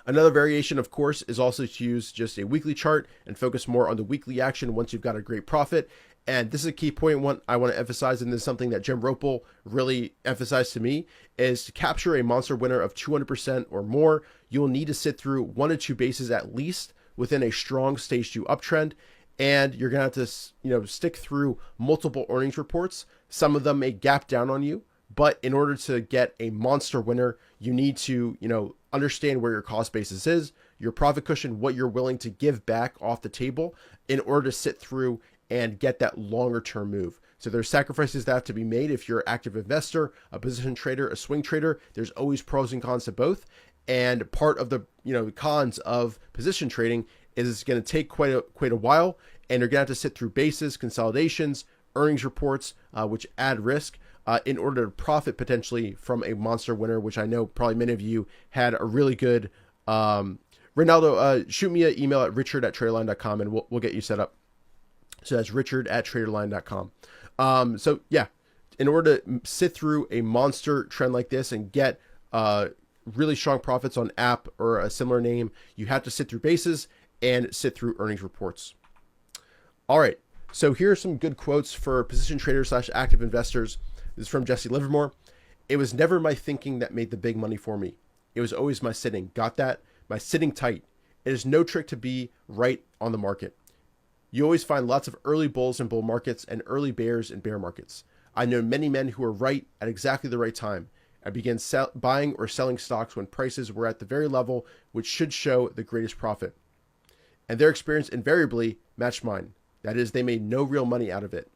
S1: Another variation, of course, is also to use just a weekly chart and focus more on the weekly action once you've got a great profit. And this is a key point I want to emphasize, and this is something that Jim Ropel really emphasized to me, is to capture a monster winner of 200% or more, you'll need to sit through 1 to 2 bases at least within a strong stage 2 uptrend. And you're going to have to, stick through multiple earnings reports. Some of them may gap down on you, but in order to get a monster winner, you need to, understand where your cost basis is, your profit cushion, what you're willing to give back off the table in order to sit through and get that longer term move. So there's sacrifices that have to be made. If you're an active investor, a position trader, a swing trader, there's always pros and cons to both. And part of the, cons of position trading is it's going to take quite a while, and you're going to have to sit through bases, consolidations, earnings reports, which add risk in order to profit potentially from a monster winner, which I know probably many of you had a really good. Ronaldo, shoot me an email at richard@traderlion.com and we'll get you set up. So that's richard@traderlion.com. So yeah, in order to sit through a monster trend like this and get really strong profits on app or a similar name, you have to sit through bases and sit through earnings reports. All right. So here are some good quotes for position traders / active investors. This is from Jesse Livermore. It was never my thinking that made the big money for me. It was always my sitting. Got that? My sitting tight. It is no trick to be right on the market. You always find lots of early bulls in bull markets and early bears in bear markets. I know many men who were right at exactly the right time. I began buying or selling stocks when prices were at the very level which should show the greatest profit. And their experience invariably matched mine. That is, they made no real money out of it.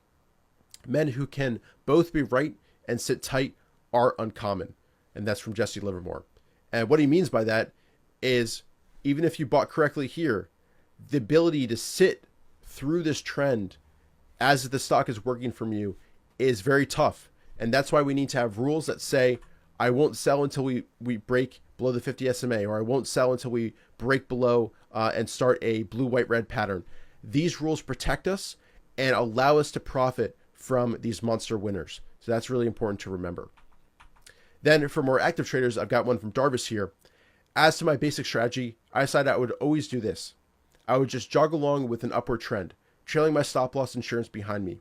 S1: Men who can both be right and sit tight are uncommon. And that's from Jesse Livermore. And what he means by that is, even if you bought correctly here, the ability to sit through this trend as the stock is working from you is very tough. And that's why we need to have rules that say, I won't sell until we break below the 50 SMA, or I won't sell until we break below and start a blue, white, red pattern. These rules protect us and allow us to profit from these monster winners. So that's really important to remember. Then for more active traders, I've got one from Darvis here. As to my basic strategy, I decided I would always do this. I would just jog along with an upward trend, trailing my stop loss insurance behind me.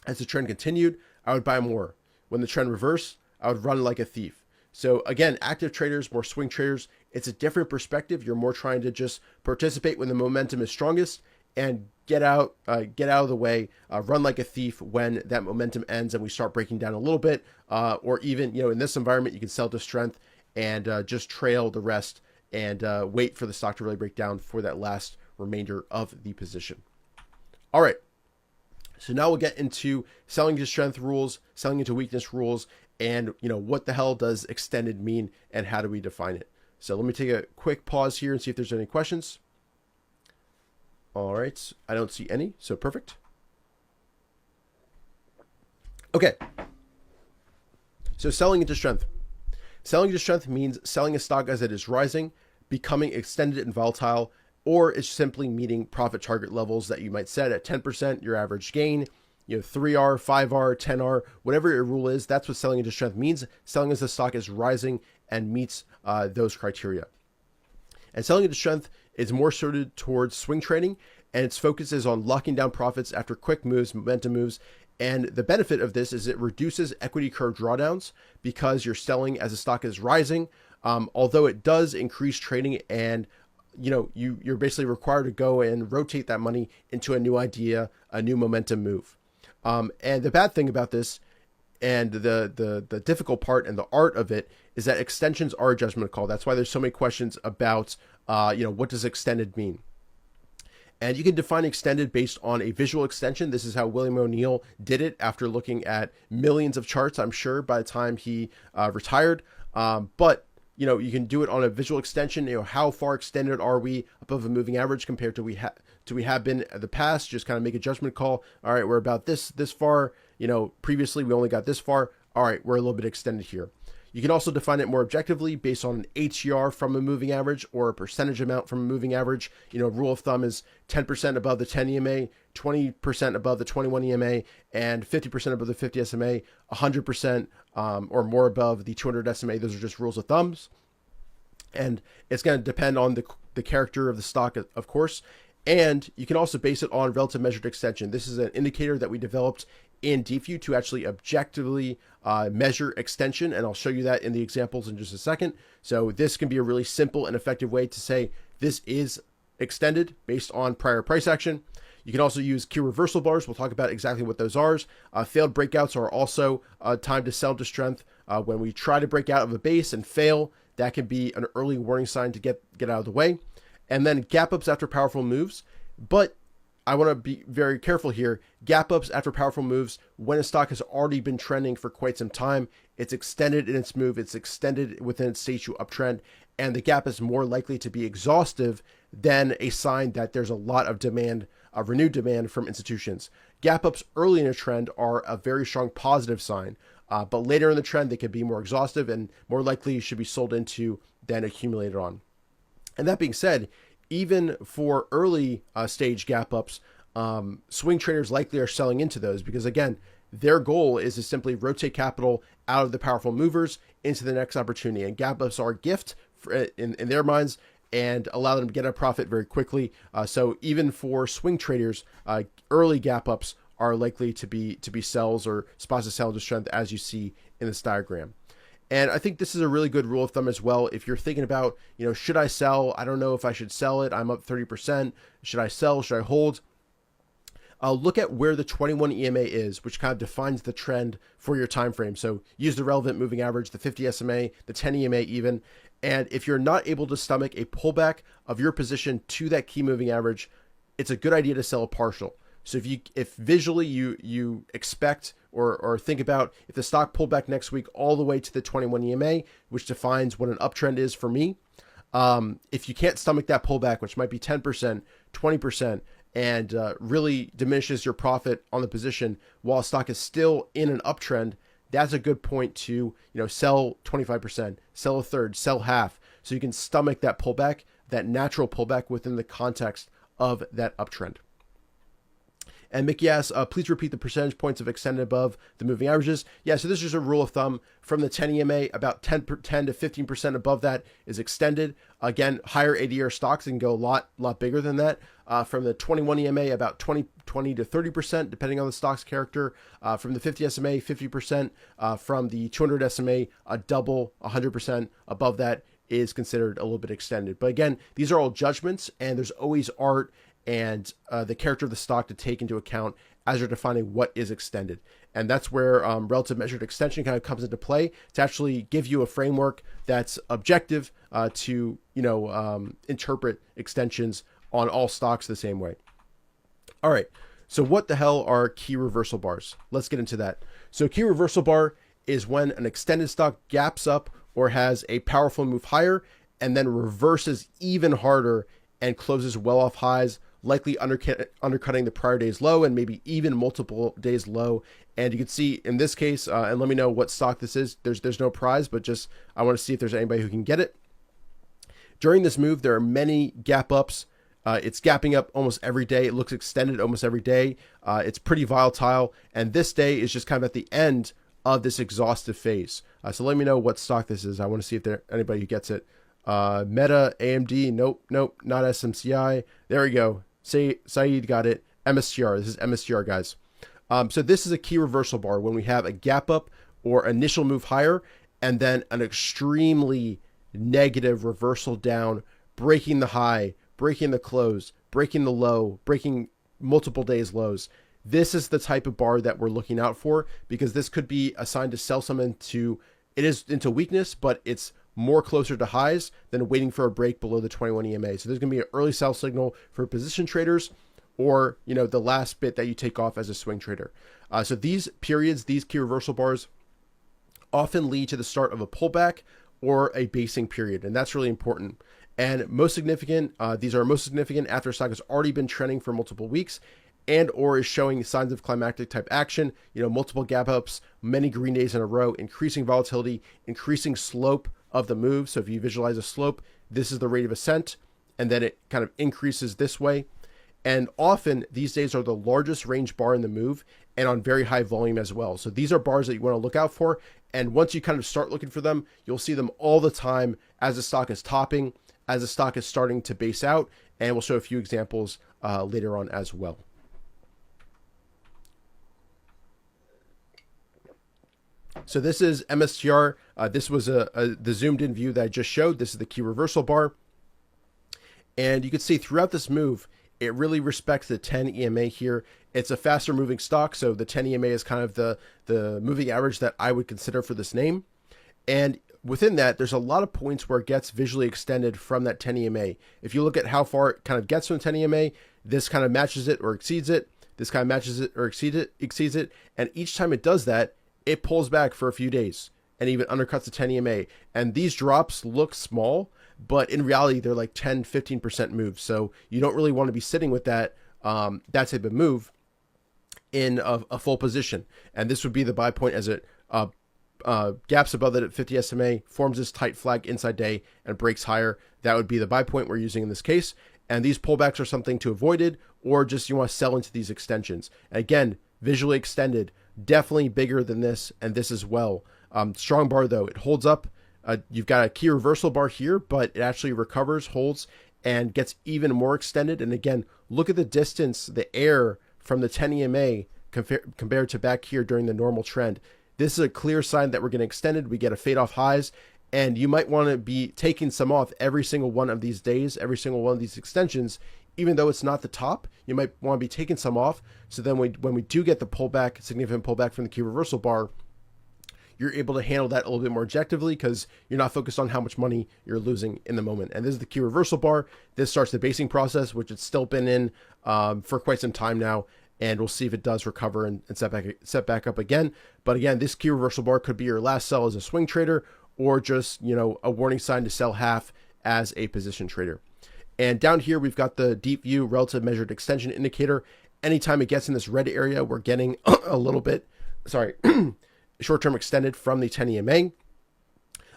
S1: As the trend continued, I would buy more. When the trend reversed, I would run like a thief. So again, active traders, more swing traders, it's a different perspective. You're more trying to just participate when the momentum is strongest and get out of the way, run like a thief when that momentum ends and we start breaking down a little bit, or even, in this environment, you can sell to strength and just trail the rest and wait for the stock to really break down for that last remainder of the position. All right. So now we'll get into selling to strength rules, selling into weakness rules, and what the hell does extended mean and how do we define it? So let me take a quick pause here and see if there's any questions. All right, I don't see any, so perfect. Okay, so selling into strength. Selling into strength means selling a stock as it is rising, becoming extended and volatile, or it's simply meeting profit target levels that you might set at 10%, your average gain, 3R, 5R, 10R, whatever your rule is, that's what selling into strength means. Selling as the stock is rising and meets those criteria. And selling into strength is more suited towards swing trading, and its focus is on locking down profits after quick moves, momentum moves. And the benefit of this is it reduces equity curve drawdowns because you're selling as the stock is rising, although it does increase trading, and you're basically required to go and rotate that money into a new idea, a new momentum move. And the bad thing about this, and the difficult part and the art of it, is that extensions are a judgment call. That's why there's so many questions about, what does extended mean? And you can define extended based on a visual extension. This is how William O'Neill did it after looking at millions of charts, I'm sure, by the time he retired. But you can do it on a visual extension. How far extended are we above a moving average compared to we have been in the past? Just kind of make a judgment call. All right, we're about this far. Previously we only got this far. All right, we're a little bit extended here. You can also define it more objectively based on an ATR from a moving average or a percentage amount from a moving average. Rule of thumb is 10% above the 10 EMA, 20% above the 21 EMA, and 50% above the 50 SMA, 100% or more above the 200 SMA. Those are just rules of thumbs. And it's going to depend on the character of the stock, of course. And you can also base it on relative measured extension. This is an indicator that we developed in DeepView to actually objectively measure extension, and I'll show you that in the examples in just a second. So this can be a really simple and effective way to say this is extended based on prior price action. You can also use key reversal bars. We'll talk about exactly what those are. Failed breakouts are also time to sell to strength. When we try to break out of a base and fail, that can be an early warning sign to get out of the way. And then gap ups after powerful moves. But I want to be very careful here. Gap ups after powerful moves, when a stock has already been trending for quite some time, it's extended in its move, it's extended within its stage 2 uptrend, and the gap is more likely to be exhaustive than a sign that there's a lot of demand, renewed demand from institutions. Gap ups early in a trend are a very strong positive sign, but later in the trend, they can be more exhaustive and more likely should be sold into than accumulated on. And that being said, even for early stage gap ups, swing traders likely are selling into those because, again, their goal is to simply rotate capital out of the powerful movers into the next opportunity. And gap ups are a gift in their minds and allow them to get a profit very quickly. So even for swing traders, early gap ups are likely to be sells or spots to sell into strength, as you see in this diagram. And I think this is a really good rule of thumb as well. If you're thinking about, should I sell? I don't know if I should sell it. I'm up 30%. Should I sell? Should I hold? Look at where the 21 EMA is, which kind of defines the trend for your time frame. So use the relevant moving average, the 50 SMA, the 10 EMA even. And if you're not able to stomach a pullback of your position to that key moving average, it's a good idea to sell a partial. So if visually you expect or think about if the stock pulled back next week all the way to the 21 EMA, which defines what an uptrend is for me, if you can't stomach that pullback, which might be 10%, 20%, and really diminishes your profit on the position while stock is still in an uptrend, that's a good point to sell 25%, sell a third, sell half, so you can stomach that pullback, that natural pullback within the context of that uptrend. And Mickey asks, please repeat the percentage points of extended above the moving averages. Yeah, so this is a rule of thumb from the 10 EMA, about 10 to 15% above that is extended. Again, higher ADR stocks can go a lot bigger than that. From the 21 EMA, about 20 to 30%, depending on the stock's character. From the 50 SMA, 50%. From the 200 SMA, a double, 100% above that is considered a little bit extended. But again, these are all judgments, and there's always art and the character of the stock to take into account as you're defining what is extended. And that's where relative measured extension kind of comes into play to actually give you a framework that's objective to interpret extensions on all stocks the same way. All right, so what the hell are key reversal bars? Let's get into that. So key reversal bar is when an extended stock gaps up or has a powerful move higher and then reverses even harder and closes well off highs, likely undercutting the prior day's low and maybe even multiple days low. And you can see in this case, and let me know what stock this is. There's no prize, but just I want to see if there's anybody who can get it. During this move, there are many gap ups. It's gapping up almost every day. It looks extended almost every day. It's pretty volatile. And this day is just kind of at the end of this exhaustive phase. So let me know what stock this is. I want to see if there anybody who gets it. Meta, AMD, nope, not SMCI. There we go. Saeed got it. MSTR. This is MSTR, guys. So this is a key reversal bar when we have a gap up or initial move higher and then an extremely negative reversal down, breaking the high, breaking the close, breaking the low, breaking multiple days lows. This is the type of bar that we're looking out for, because this could be a sign to sell some into, it is into weakness, but it's more closer to highs than waiting for a break below the 21 EMA. So there's going to be an early sell signal for position traders, or, you know, the last bit that you take off as a swing trader. So these periods, these key reversal bars often lead to the start of a pullback or a basing period. And that's really important. And most significant, these are most significant after a stock has already been trending for multiple weeks and or is showing signs of climactic type action, you know, multiple gap ups, many green days in a row, increasing volatility, increasing slope of the move. So if you visualize a slope, this is the rate of ascent, and then it kind of increases this way. And often these days are the largest range bar in the move and on very high volume as well. So these are bars that you want to look out for. And once you kind of start looking for them, you'll see them all the time as the stock is topping, as the stock is starting to base out. And we'll show a few examples later on as well. So this is MSTR. This was the zoomed in view that I just showed. This is the key reversal bar. And you can see throughout this move, it really respects the 10 EMA here. It's a faster moving stock, so the 10 EMA is kind of the moving average that I would consider for this name. And within that, there's a lot of points where it gets visually extended from that 10 EMA. If you look at how far it kind of gets from the 10 EMA, this kind of matches it or exceeds it. This kind of matches it or exceeds it. And each time it does that, it pulls back for a few days and even undercuts the 10 EMA. And these drops look small, but in reality, they're like 10, 15% moves. So you don't really want to be sitting with that, that type of move in a full position. And this would be the buy point as it gaps above the 50 SMA, forms this tight flag inside day and breaks higher. That would be the buy point we're using in this case. And these pullbacks are something to avoid it, or just you want to sell into these extensions. And again, visually extended, definitely bigger than this and this as well. Strong bar though, it holds up. You've got a key reversal bar here, but it actually recovers, holds, and gets even more extended. And again, look at the distance, the air from the 10 EMA compared to back here during the normal trend. This is a clear sign that we're getting extended. We get a fade off highs, and you might want to be taking some off every single one of these days, every single one of these extensions. Even though it's not the top, you might want to be taking some off. So then when we do get the pullback, significant pullback from the key reversal bar, you're able to handle that a little bit more objectively because you're not focused on how much money you're losing in the moment. And this is the key reversal bar. This starts the basing process, which it's still been in for quite some time now. And we'll see if it does recover and set back up again. But again, this key reversal bar could be your last sell as a swing trader, or just, you know, a warning sign to sell half as a position trader. And down here, we've got the deep view relative measured extension indicator. Anytime it gets in this red area, we're getting a little bit, short-term extended from the 10 EMA.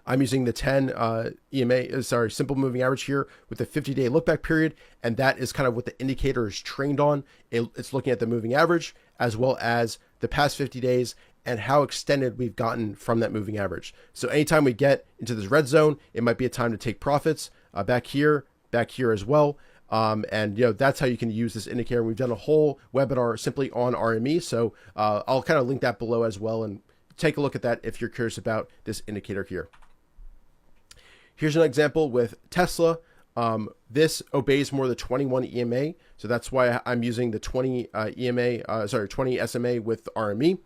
S1: I'm using the 10 simple moving average here with a 50-day look-back period, and that is kind of what the indicator is trained on. It's looking at the moving average as well as the past 50 days and how extended we've gotten from that moving average. So anytime we get into this red zone, it might be a time to take profits back here as well. And you know, that's how you can use this indicator. We've done a whole webinar simply on RME, so I'll kind of link that below as well, and take a look at that if you're curious about this indicator here. Here's an example with Tesla. This obeys more the 21 EMA, so that's why I'm using the 20 20 SMA with RME.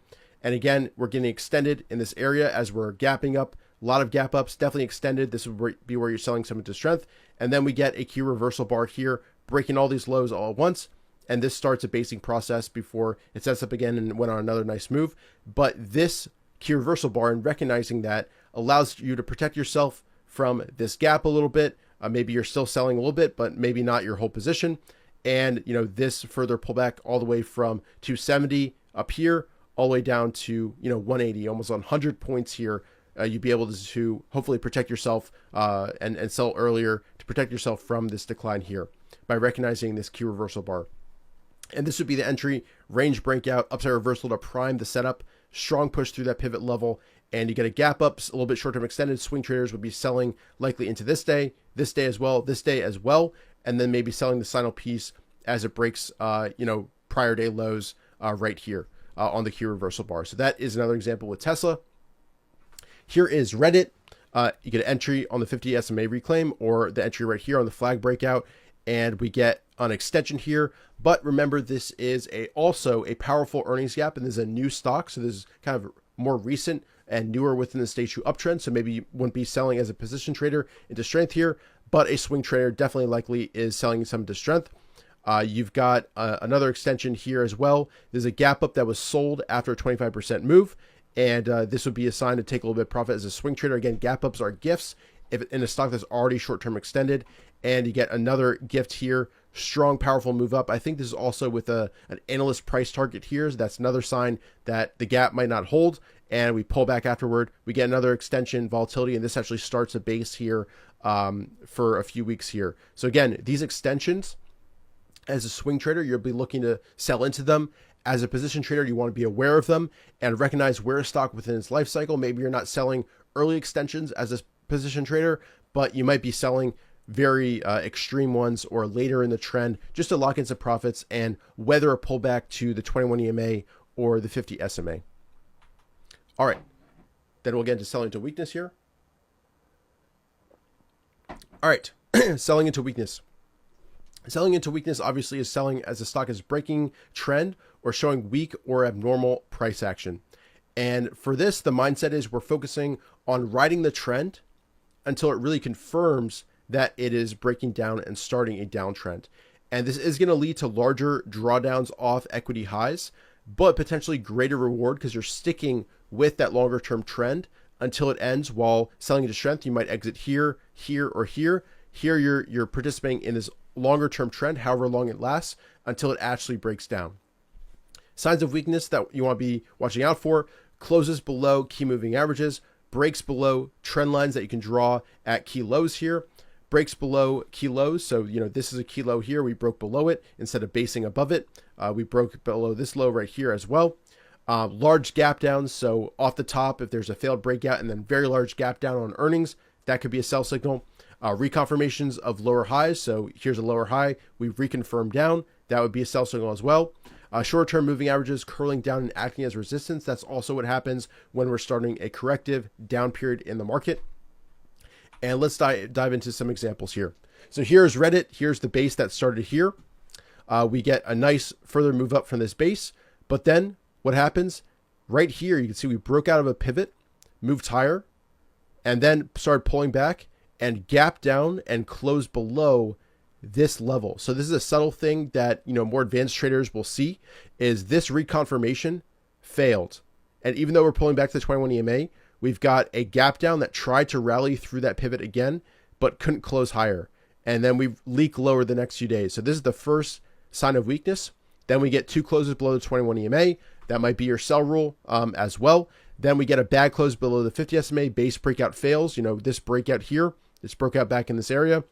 S1: And again, we're getting extended in this area as we're gapping up. A lot of gap ups, definitely extended. This would be where you're selling some into strength. And then we get a key reversal bar here, breaking all these lows all at once. And this starts a basing process before it sets up again and went on another nice move. But this key reversal bar, and recognizing that, allows you to protect yourself from this gap a little bit. Maybe you're still selling a little bit, but maybe not your whole position. And, you know, this further pullback all the way from 270 up here, all the way down to, you know, 180, almost 100 points here. You'd be able to hopefully protect yourself and sell earlier to protect yourself from this decline here by recognizing this key reversal bar. And this would be the entry range breakout, upside reversal to prime the setup, strong push through that pivot level, and you get a gap up, a little bit short-term extended. Swing traders would be selling likely into this day as well, and then maybe selling the final piece as it breaks, prior day lows right here on the key reversal bar. So that is another example with Tesla. Here is Reddit. You get an entry on the 50 SMA reclaim, or the entry right here on the flag breakout, and we get an extension here. But remember, this is also a powerful earnings gap, and this is a new stock, so this is kind of more recent and newer within the stage 2 uptrend. So maybe you wouldn't be selling as a position trader into strength here, but a swing trader definitely likely is selling some into strength. You've got another extension here as well. There's a gap up that was sold after a 25% move, and this would be a sign to take a little bit of profit as a swing trader. Again, gap ups are gifts if in a stock that's already short-term extended, and you get another gift here. Strong, powerful move up. I think this is also with an analyst price target here. So that's another sign that the gap might not hold, and we pull back afterward. We get another extension, volatility, and this actually starts a base here for a few weeks here. So again, these extensions, as a swing trader, you'll be looking to sell into them. As a position trader, you want to be aware of them and recognize where a stock within its life cycle. Maybe you're not selling early extensions as a position trader, but you might be selling very extreme ones or later in the trend just to lock in some profits and weather a pullback to the 21 EMA or the 50 SMA. All right, then we'll get into selling into weakness here. All right, selling into weakness. Selling into weakness obviously is selling as the stock is breaking trend or showing weak or abnormal price action. And for this, the mindset is we're focusing on riding the trend until it really confirms that it is breaking down and starting a downtrend. And this is going to lead to larger drawdowns off equity highs, but potentially greater reward because you're sticking with that longer term trend until it ends. While selling into strength, you might exit here, here, or here. Here you're participating in this longer term trend, however long it lasts, until it actually breaks down. Signs of weakness that you want to be watching out for: closes below key moving averages, breaks below trend lines that you can draw at key lows here, breaks below key lows. So, this is a key low here. We broke below it instead of basing above it. We broke below this low right here as well. Large gap downs. So off the top, if there's a failed breakout and then very large gap down on earnings, that could be a sell signal. Reconfirmations of lower highs. So here's a lower high. We reconfirmed down. That would be a sell signal as well. Short-term moving averages curling down and acting as resistance. That's also what happens when we're starting a corrective down period in the market. And let's dive into some examples here. So here's Reddit. Here's the base that started here. We get a nice further move up from this base. But then what happens? Right here, you can see we broke out of a pivot, moved higher, and then started pulling back and gap down and close below this level. So this is a subtle thing that more advanced traders will see, is this reconfirmation failed. And even though we're pulling back to the 21 EMA, we've got a gap down that tried to rally through that pivot again, but couldn't close higher. And then we leak lower the next few days. So this is the first sign of weakness. Then we get two closes below the 21 EMA. That might be your sell rule as well. Then we get a bad close below the 50 SMA. Base breakout fails. This breakout here, this broke out back in this area,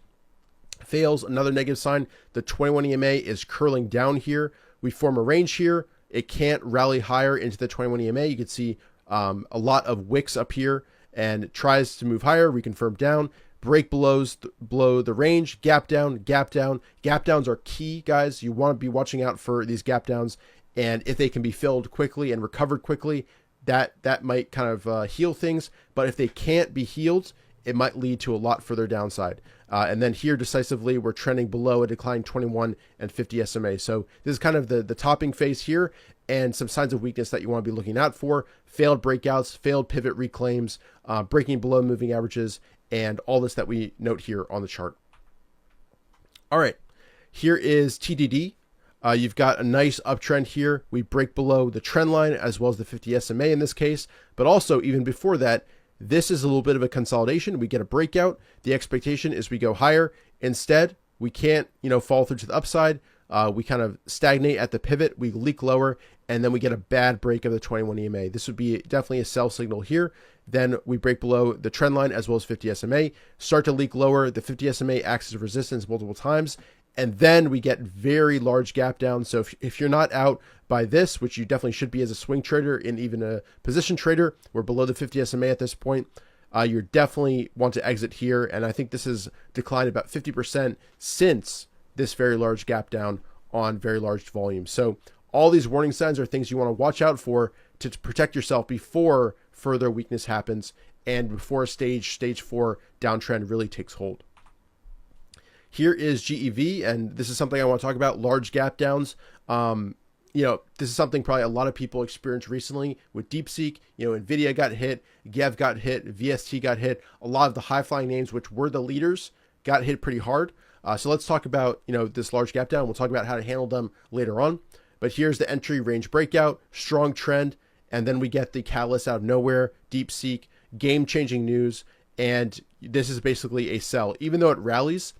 S1: fails. Another negative sign. The 21 EMA is curling down here. We form a range here. It can't rally higher into the 21 EMA. You can see a lot of wicks up here and tries to move higher, reconfirm down, break below the range, gap down, gap down. Gap downs are key, guys. You want to be watching out for these gap downs. And if they can be filled quickly and recovered quickly, that might kind of heal things. But if they can't be healed, it might lead to a lot further downside. And then here decisively, we're trending below a declining 21 and 50 SMA. So this is kind of the topping phase here, and some signs of weakness that you want to be looking out for: failed breakouts, failed pivot reclaims, breaking below moving averages, and all this that we note here on the chart. All right, here is TDD. You've got a nice uptrend here. We break below the trend line as well as the 50 SMA in this case, but also even before that, this is a little bit of a consolidation. We get a breakout. The expectation is we go higher. Instead, we can't, fall through to the upside. We kind of stagnate at the pivot. We leak lower, and then we get a bad break of the 21 EMA. This would be definitely a sell signal here. Then we break below the trend line as well as 50 SMA, start to leak lower. The 50 SMA acts as resistance multiple times, And then we get very large gap down. So if you're not out by this, which you definitely should be as a swing trader and even a position trader, we're below the 50 SMA at this point. You definitely want to exit here. And I think this has declined about 50% since this very large gap down on very large volume. So all these warning signs are things you want to watch out for to protect yourself before further weakness happens and before stage 4 downtrend really takes hold. Here is GEV, and this is something I want to talk about, large gap downs. This is something probably a lot of people experienced recently with DeepSeek. NVIDIA got hit, GEV got hit, VST got hit. A lot of the high-flying names, which were the leaders, got hit pretty hard. So let's talk about, this large gap down. We'll talk about how to handle them later on. But here's the entry range breakout, strong trend, and then we get the catalyst out of nowhere, DeepSeek, game-changing news, and this is basically a sell. Even though it rallies,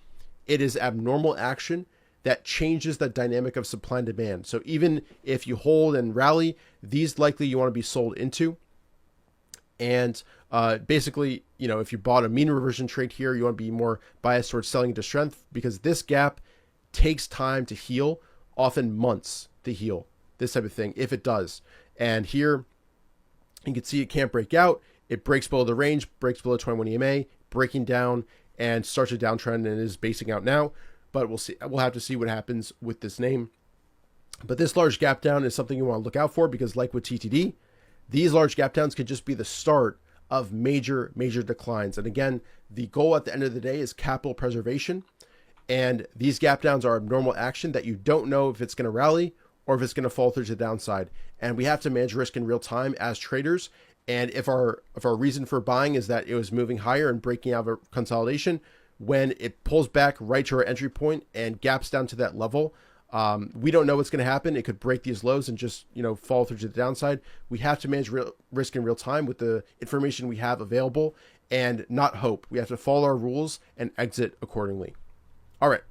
S1: it is abnormal action that changes the dynamic of supply and demand. So even if you hold and rally, these likely you want to be sold into. And basically, if you bought a mean reversion trade here, you want to be more biased towards selling into strength because this gap takes time to heal, often months to heal, this type of thing, if it does. And here you can see it can't break out. It breaks below the range, breaks below 21 EMA, breaking down and starts a downtrend and is basing out now. But we'll see. We'll have to see what happens with this name. But this large gap down is something you want to look out for because like with TTD, these large gap downs could just be the start of major declines. And again, the goal at the end of the day is capital preservation. And these gap downs are abnormal action that you don't know if it's going to rally or if it's going to fall through to the downside. And we have to manage risk in real time as traders. And if our reason for buying is that it was moving higher and breaking out of a consolidation, when it pulls back right to our entry point and gaps down to that level, we don't know what's going to happen. It could break these lows and just fall through to the downside. We have to manage risk in real time with the information we have available and not hope. We have to follow our rules and exit accordingly. All right.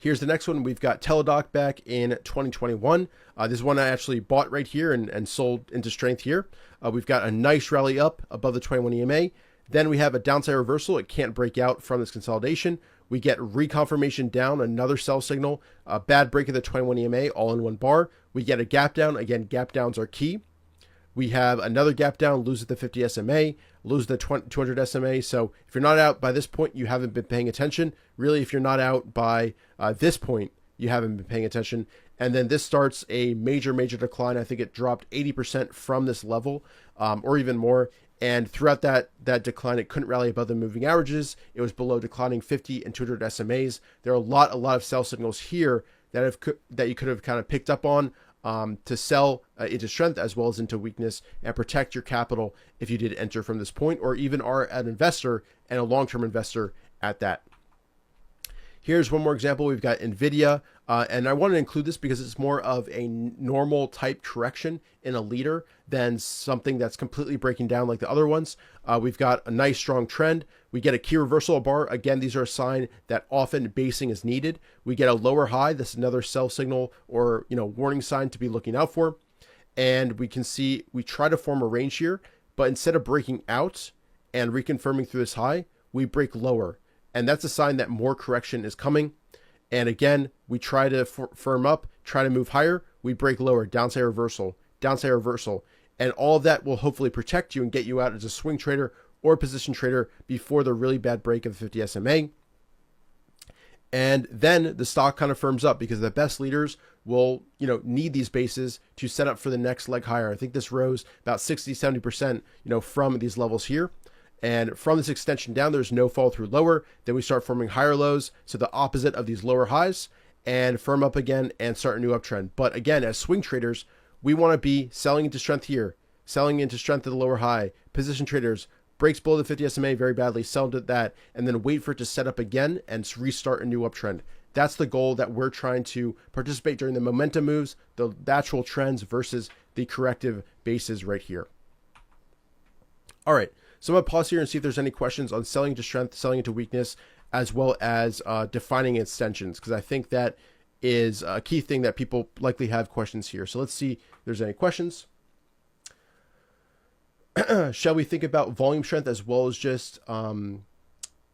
S1: Here's the next one. We've got Teladoc back in 2021. This is one I actually bought right here and sold into strength here. We've got a nice rally up above the 21 EMA. Then we have a downside reversal. It can't break out from this consolidation. We get reconfirmation down, another sell signal, a bad break of the 21 EMA all in one bar. We get a gap down. Again, gap downs are key. We have another gap down, lose the 50 SMA, lose the 200 SMA. So if you're not out by this point, you haven't been paying attention. Really, if you're not out by this point, you haven't been paying attention. And then this starts a major decline. I think it dropped 80% from this level or even more. And throughout that decline, it couldn't rally above the moving averages. It was below declining 50 and 200 SMAs. There are a lot of sell signals here that you could have kind of picked up on to sell into strength as well as into weakness and protect your capital if you did enter from this point or even are an investor and a long-term investor at that. Here's one more example. We've got NVIDIA, and I want to include this because it's more of a normal type correction in a leader than something that's completely breaking down like the other ones. We've got a nice strong trend. We get a key reversal bar. Again, these are a sign that often basing is needed. We get a lower high. This is another sell signal or warning sign to be looking out for. And we can see we try to form a range here, but instead of breaking out and reconfirming through this high, we break lower. And that's a sign that more correction is coming. And again, we try to firm up, try to move higher. We break lower, downside reversal. And all of that will hopefully protect you and get you out as a swing trader or position trader before the really bad break of the 50 SMA. And then the stock kind of firms up because the best leaders will, need these bases to set up for the next leg higher. I think this rose about 60, 70%, from these levels here. And from this extension down, there's no fall through lower. Then we start forming higher lows. So the opposite of these lower highs and firm up again and start a new uptrend. But again, as swing traders, we want to be selling into strength here, selling into strength at the lower high. Position traders, breaks below the 50 SMA very badly, sell into that, and then wait for it to set up again and restart a new uptrend. That's the goal that we're trying to participate during the momentum moves, the natural trends versus the corrective bases right here. All right. So I'm going to pause here and see if there's any questions on selling into strength, selling into weakness, as well as defining extensions, because I think that is a key thing that people likely have questions here. So let's see if there's any questions. Shall we think about volume strength as well as just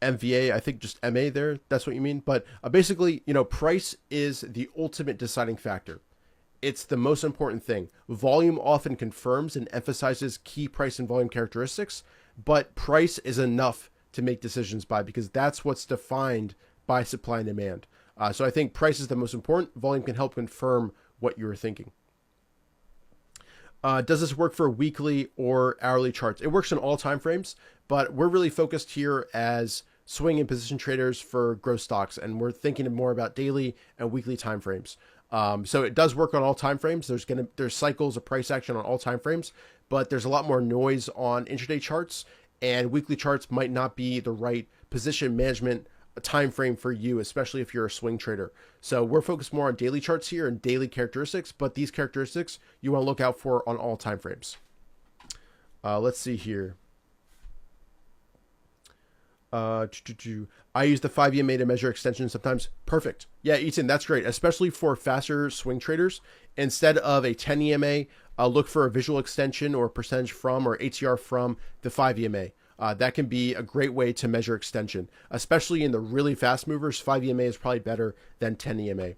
S1: MVA, I think just MA there, that's what you mean. But basically, price is the ultimate deciding factor. It's the most important thing. Volume often confirms and emphasizes key price and volume characteristics, but price is enough to make decisions by, because that's what's defined by supply and demand. So I think price is the most important. Volume can help confirm what you were thinking. Does this work for weekly or hourly charts? It works on all time frames, but we're really focused here as swing and position traders for growth stocks, and we're thinking more about daily and weekly time frames. So it does work on all time frames. There's cycles of price action on all time frames, but there's a lot more noise on intraday charts, and weekly charts might not be the right position management time frame for you, especially if you're a swing trader. So we're focused more on daily charts here and daily characteristics, but these characteristics you want to look out for on all time frames. Let's see here. I use the 5 EMA to measure extension sometimes. Perfect. Yeah, Ethan, that's great, especially for faster swing traders. Instead of a 10 EMA, look for a visual extension or percentage from or ATR from the 5 EMA. That can be a great way to measure extension, especially in the really fast movers. 5 EMA is probably better than 10 EMA.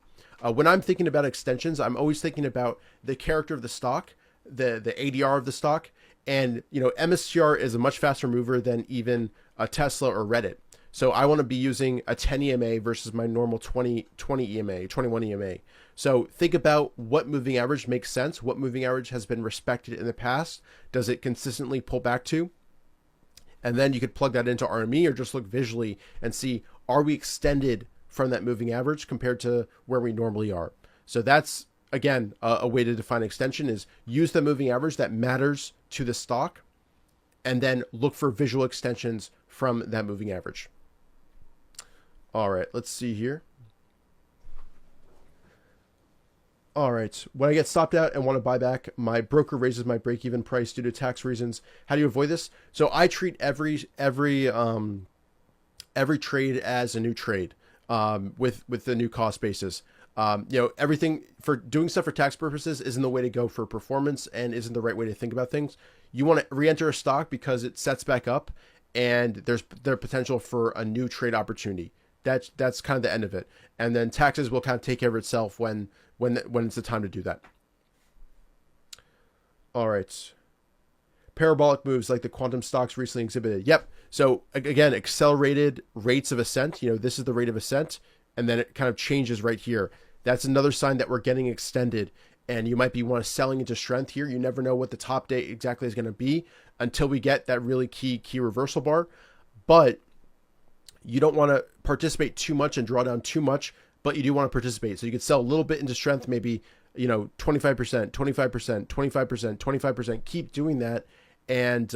S1: When I'm thinking about extensions, I'm always thinking about the character of the stock, the ADR of the stock, and MSTR is a much faster mover than even a Tesla or Reddit. So I want to be using a 10 EMA versus my normal 20 EMA, 21 EMA. So think about what moving average makes sense, what moving average has been respected in the past, does it consistently pull back to? And then you could plug that into RME or just look visually and see, are we extended from that moving average compared to where we normally are? So that's, again, a way to define extension is use the moving average that matters to the stock and then look for visual extensions from that moving average. All right, let's see here. All right, when I get stopped out and want to buy back, my broker raises my break-even price due to tax reasons. How do you avoid this? So I treat every trade as a new trade with the new cost basis. Everything for doing stuff for tax purposes isn't the way to go for performance and isn't the right way to think about things. You want to re-enter a stock because it sets back up and there's potential for a new trade opportunity. That's kind of the end of it. And then taxes will kind of take care of itself when it's the time to do that. All right. Parabolic moves like the quantum stocks recently exhibited. Yep. So again, accelerated rates of ascent. This is the rate of ascent, and then it kind of changes right here. That's another sign that we're getting extended, and you might be selling into strength here. You never know what the top date exactly is going to be until we get that really key reversal bar. But you don't want to participate too much and draw down too much, but you do want to participate. So you could sell a little bit into strength, maybe 25%, 25%, 25%, 25%. Keep doing that and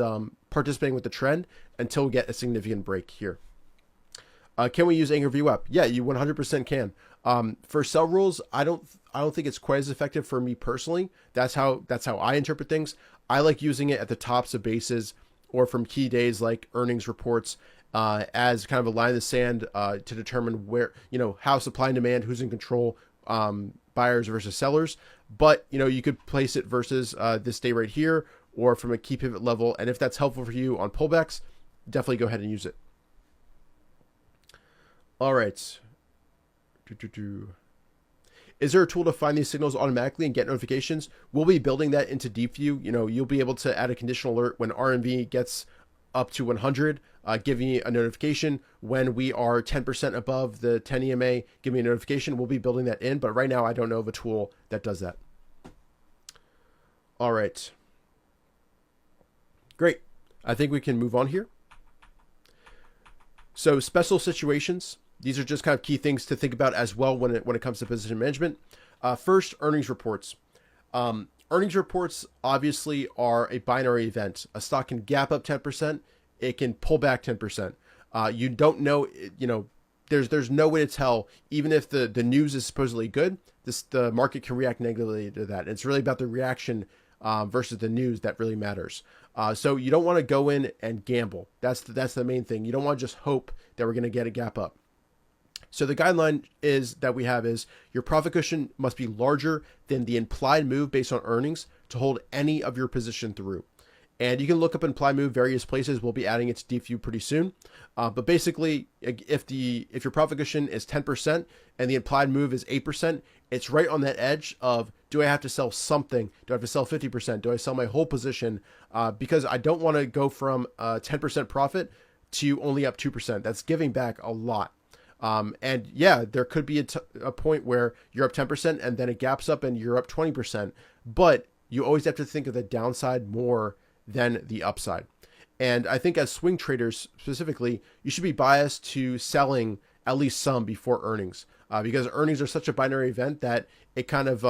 S1: participating with the trend until we get a significant break here. Can we use anchor VWAP? Yeah, you 100% can. For sell rules, I don't think it's quite as effective for me personally. That's how I interpret things. I like using it at the tops of bases or from key days like earnings reports as kind of a line in the sand to determine where, how supply and demand, who's in control, buyers versus sellers. But, you could place it versus this day right here or from a key pivot level. And if that's helpful for you on pullbacks, definitely go ahead and use it. All right. Is there a tool to find these signals automatically and get notifications? We'll be building that into DeepView. You'll be able to add a conditional alert when RMV gets up to 100, give me a notification. When we are 10% above the 10 EMA, give me a notification. We'll be building that in, but right now I don't know of a tool that does that. All right. Great. I think we can move on here. So special situations. These are just kind of key things to think about as well when it comes to position management. First, earnings reports. Earnings reports obviously are a binary event. A stock can gap up 10%. It can pull back 10%. You don't know, there's no way to tell, even if the news is supposedly good, the market can react negatively to that. It's really about the reaction versus the news that really matters. So you don't want to go in and gamble. That's the main thing. You don't want to just hope that we're going to get a gap up. So the guideline is your profit cushion must be larger than the implied move based on earnings to hold any of your position through. And you can look up implied move various places. We'll be adding it to Deep View pretty soon. But basically, if your profit cushion is 10% and the implied move is 8%, it's right on that edge of, do I have to sell something? Do I have to sell 50%? Do I sell my whole position? Because I don't want to go from 10% profit to only up 2%. That's giving back a lot. And yeah, there could be a point where you're up 10% and then it gaps up and you're up 20%. But you always have to think of the downside more than the upside. And I think as swing traders specifically, you should be biased to selling at least some before earnings, because earnings are such a binary event that it kind of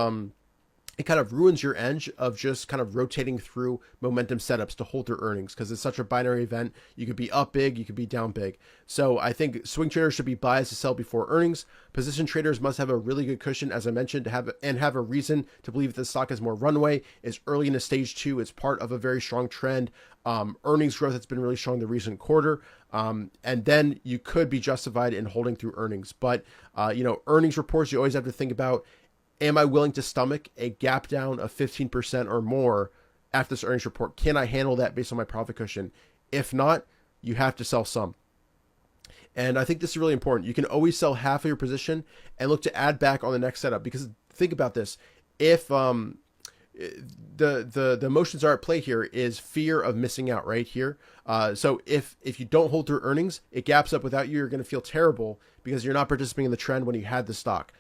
S1: ruins your edge of just kind of rotating through momentum setups to hold their earnings, because it's such a binary event. You could be up big, you could be down big. So I think swing traders should be biased to sell before earnings. Position traders must have a really good cushion, as I mentioned, to have a reason to believe that the stock has more runway. It's early in the stage 2. It's part of a very strong trend. Earnings growth that's been really strong the recent quarter. And then you could be justified in holding through earnings. But, earnings reports, you always have to think about, am I willing to stomach a gap down of 15% or more after this earnings report? Can I handle that based on my profit cushion? If not, you have to sell some. And I think this is really important. You can always sell half of your position and look to add back on the next setup, because think about this. If the emotions are at play here is fear of missing out right here. So if you don't hold through earnings, it gaps up without you, you're going to feel terrible because you're not participating in the trend when you had the stock.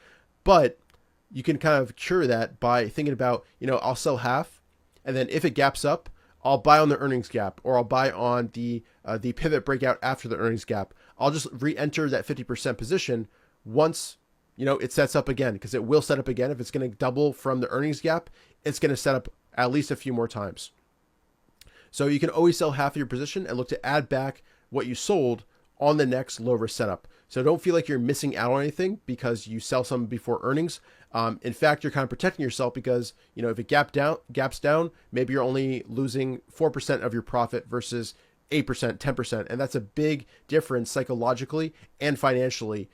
S1: But you can kind of cure that by thinking about, I'll sell half, and then if it gaps up, I'll buy on the earnings gap, or I'll buy on the pivot breakout after the earnings gap. I'll just re-enter that 50% position once, it sets up again, because it will set up again. If it's going to double from the earnings gap, it's going to set up at least a few more times. So you can always sell half of your position and look to add back what you sold on the next low risk setup. So don't feel like you're missing out on anything because you sell some before earnings. In fact, you're kind of protecting yourself because, if it gaps down, maybe you're only losing 4% of your profit versus 8%, 10%. And that's a big difference psychologically and financially,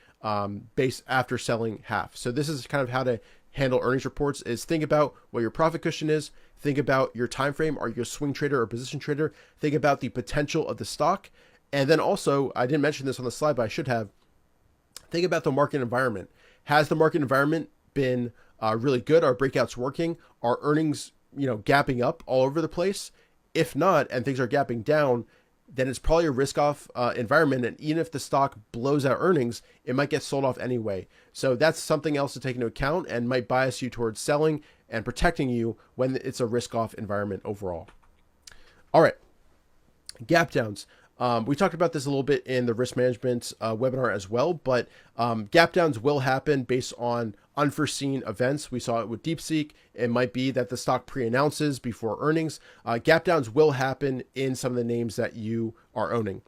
S1: based after selling half. So this is kind of how to handle earnings reports, is think about what your profit cushion is. Think about your time frame. Are you a swing trader or position trader? Think about the potential of the stock. And then also, I didn't mention this on the slide, but I should have. Think about the market environment. Has the market environment been really good? Are breakouts working? Are earnings, gapping up all over the place? If not, and things are gapping down, then it's probably a risk-off environment. And even if the stock blows out earnings, it might get sold off anyway. So that's something else to take into account and might bias you towards selling and protecting you when it's a risk-off environment overall. All right, gap downs. We talked about this a little bit in the risk management webinar as well, but gap downs will happen based on unforeseen events. We saw it with DeepSeek. It might be that the stock pre-announces before earnings. Gap downs will happen in some of the names that you are owning.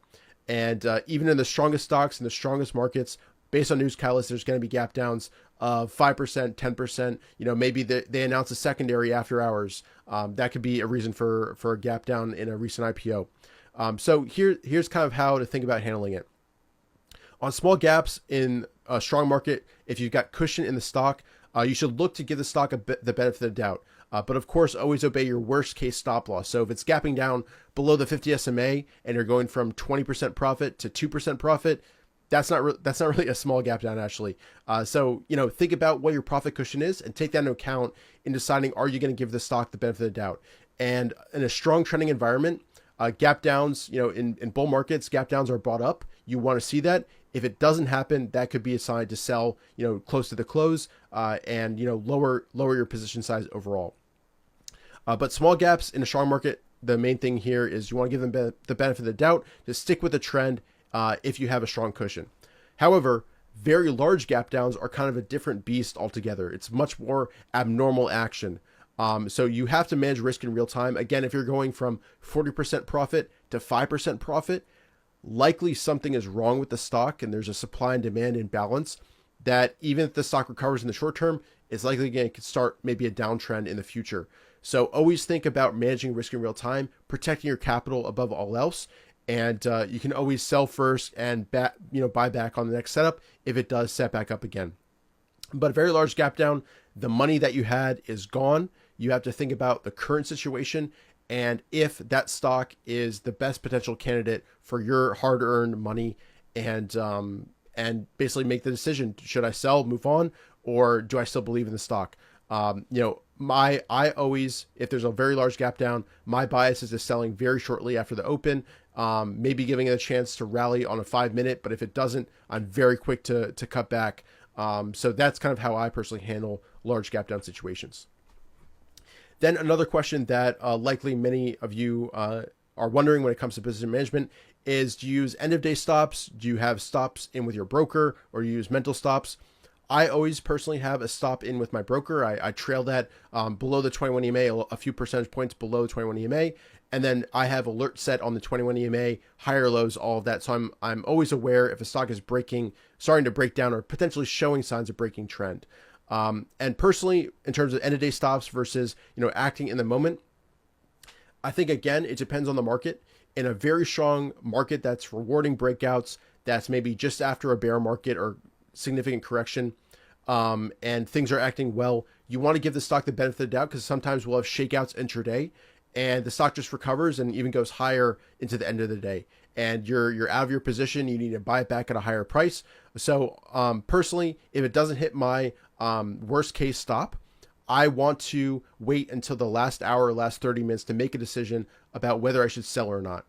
S1: And even in the strongest stocks and the strongest markets, based on news catalysts, there's going to be gap downs of 5%, 10%. Maybe they announce a secondary after hours. That could be a reason for a gap down in a recent IPO. So here's kind of how to think about handling it. On small gaps in a strong market, if you've got cushion in the stock, you should look to give the stock the benefit of the doubt. But of course, always obey your worst case stop loss. So if it's gapping down below the 50 SMA and you're going from 20% profit to 2% profit, that's not really a small gap down actually. So think about what your profit cushion is and take that into account in deciding, are you going to give the stock the benefit of the doubt? And in a strong trending environment, gap downs, in bull markets, gap downs are bought up. You want to see that. If it doesn't happen, that could be a sign to sell, close to the close, and lower your position size overall. But small gaps in a strong market, the main thing here is you want to give them the benefit of the doubt to stick with the trend if you have a strong cushion. However, very large gap downs are kind of a different beast altogether. It's much more abnormal action. So you have to manage risk in real time. Again, if you're going from 40% profit to 5% profit, likely something is wrong with the stock and there's a supply and demand imbalance that even if the stock recovers in the short term, it's likely going to start maybe a downtrend in the future. So always think about managing risk in real time, protecting your capital above all else. And you can always sell first and buy back on the next setup if it does set back up again. But a very large gap down, the money that you had is gone. You have to think about the current situation and if that stock is the best potential candidate for your hard-earned money, and basically make the decision: should I sell, move on, or do I still believe in the stock? I always, if there's a very large gap down, my bias is to selling very shortly after the open, maybe giving it a chance to rally on a 5 minute, but if it doesn't, I'm very quick to cut back. So that's kind of how I personally handle large gap down situations. Then another question that likely many of you are wondering when it comes to position management is, do you use end of day stops? Do you have stops in with your broker, or do you use mental stops? I always personally have a stop in with my broker. I trail that below the 21 EMA, a few percentage points below the 21 EMA. And then I have alert set on the 21 EMA, higher lows, all of that. So I'm always aware if a stock is starting to break down, or potentially showing signs of breaking trend. And personally, in terms of end of day stops versus, acting in the moment, I think, again, it depends on the market. In a very strong market that's rewarding breakouts, that's maybe just after a bear market or significant correction, and things are acting well, you want to give the stock the benefit of the doubt, because sometimes we'll have shakeouts intraday and the stock just recovers and even goes higher into the end of the day, and you're out of your position. You need to buy it back at a higher price. So personally, if it doesn't hit my worst case stop, I want to wait until the last hour, last 30 minutes to make a decision about whether I should sell or not.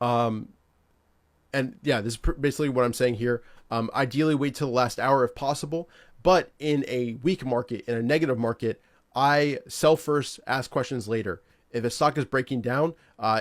S1: And yeah, this is basically what I'm saying here. Ideally, wait till the last hour if possible. But in a weak market, in a negative market, I sell first, ask questions later. If a stock is breaking down,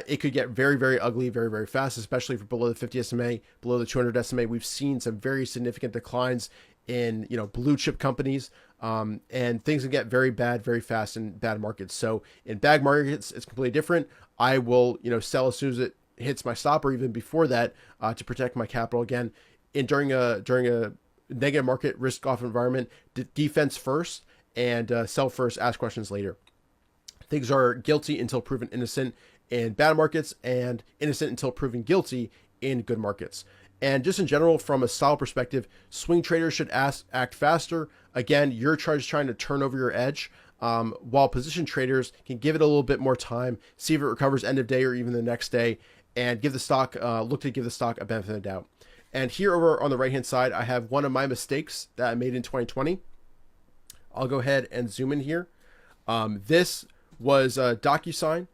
S1: it could get very, very ugly very, very fast, especially for below the 50 SMA, below the 200 SMA. We've seen some very significant declines in blue chip companies, and things can get very bad very fast in bad markets. So in bad markets, it's completely different. I will sell as soon as it hits my stop, or even before that, to protect my capital. Again, during a negative market, risk off environment, defense first, and sell first, ask questions later. Things are guilty until proven innocent in bad markets, and innocent until proven guilty in good markets. And just in general, from a style perspective, swing traders should act faster. Again, you're just trying to turn over your edge, while position traders can give it a little bit more time, see if it recovers end of day or even the next day, and give the stock look to give the stock a benefit of the doubt. And here over on the right hand side, I have one of my mistakes that I made in 2020. I'll go ahead and zoom in here. This was a DocuSign.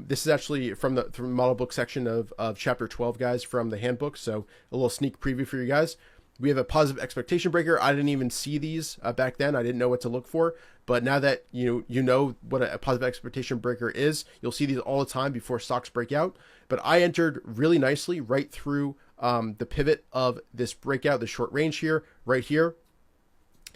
S1: This is actually from the model book section of chapter 12, guys, from the handbook. So a little sneak preview for you guys. We have a positive expectation breaker. I didn't even see these back then. I didn't know what to look for. But now that you know what a positive expectation breaker is, you'll see these all the time before stocks break out. But I entered really nicely right through the pivot of this breakout, the short range here, right here.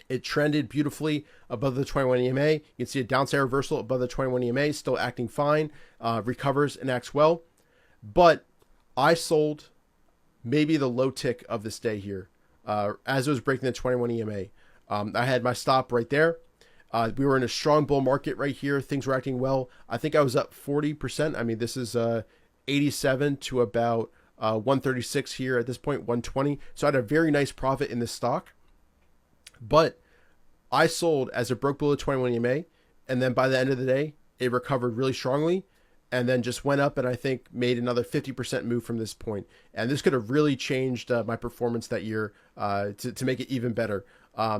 S1: It trended beautifully above the 21 EMA. You can see a downside reversal above the 21 EMA, still acting fine, recovers and acts well. But I sold maybe the low tick of this day here as it was breaking the 21 EMA. I had my stop right there. We were in a strong bull market right here. Things were acting well. I think I was up 40%. I mean, this is 87 to about 136 here at this point, 120. So I had a very nice profit in this stock. But I sold as it broke below 21 EMA, and then by the end of the day, it recovered really strongly, and then just went up, and I think made another 50% move from this point. And this could have really changed my performance that year to make it even better.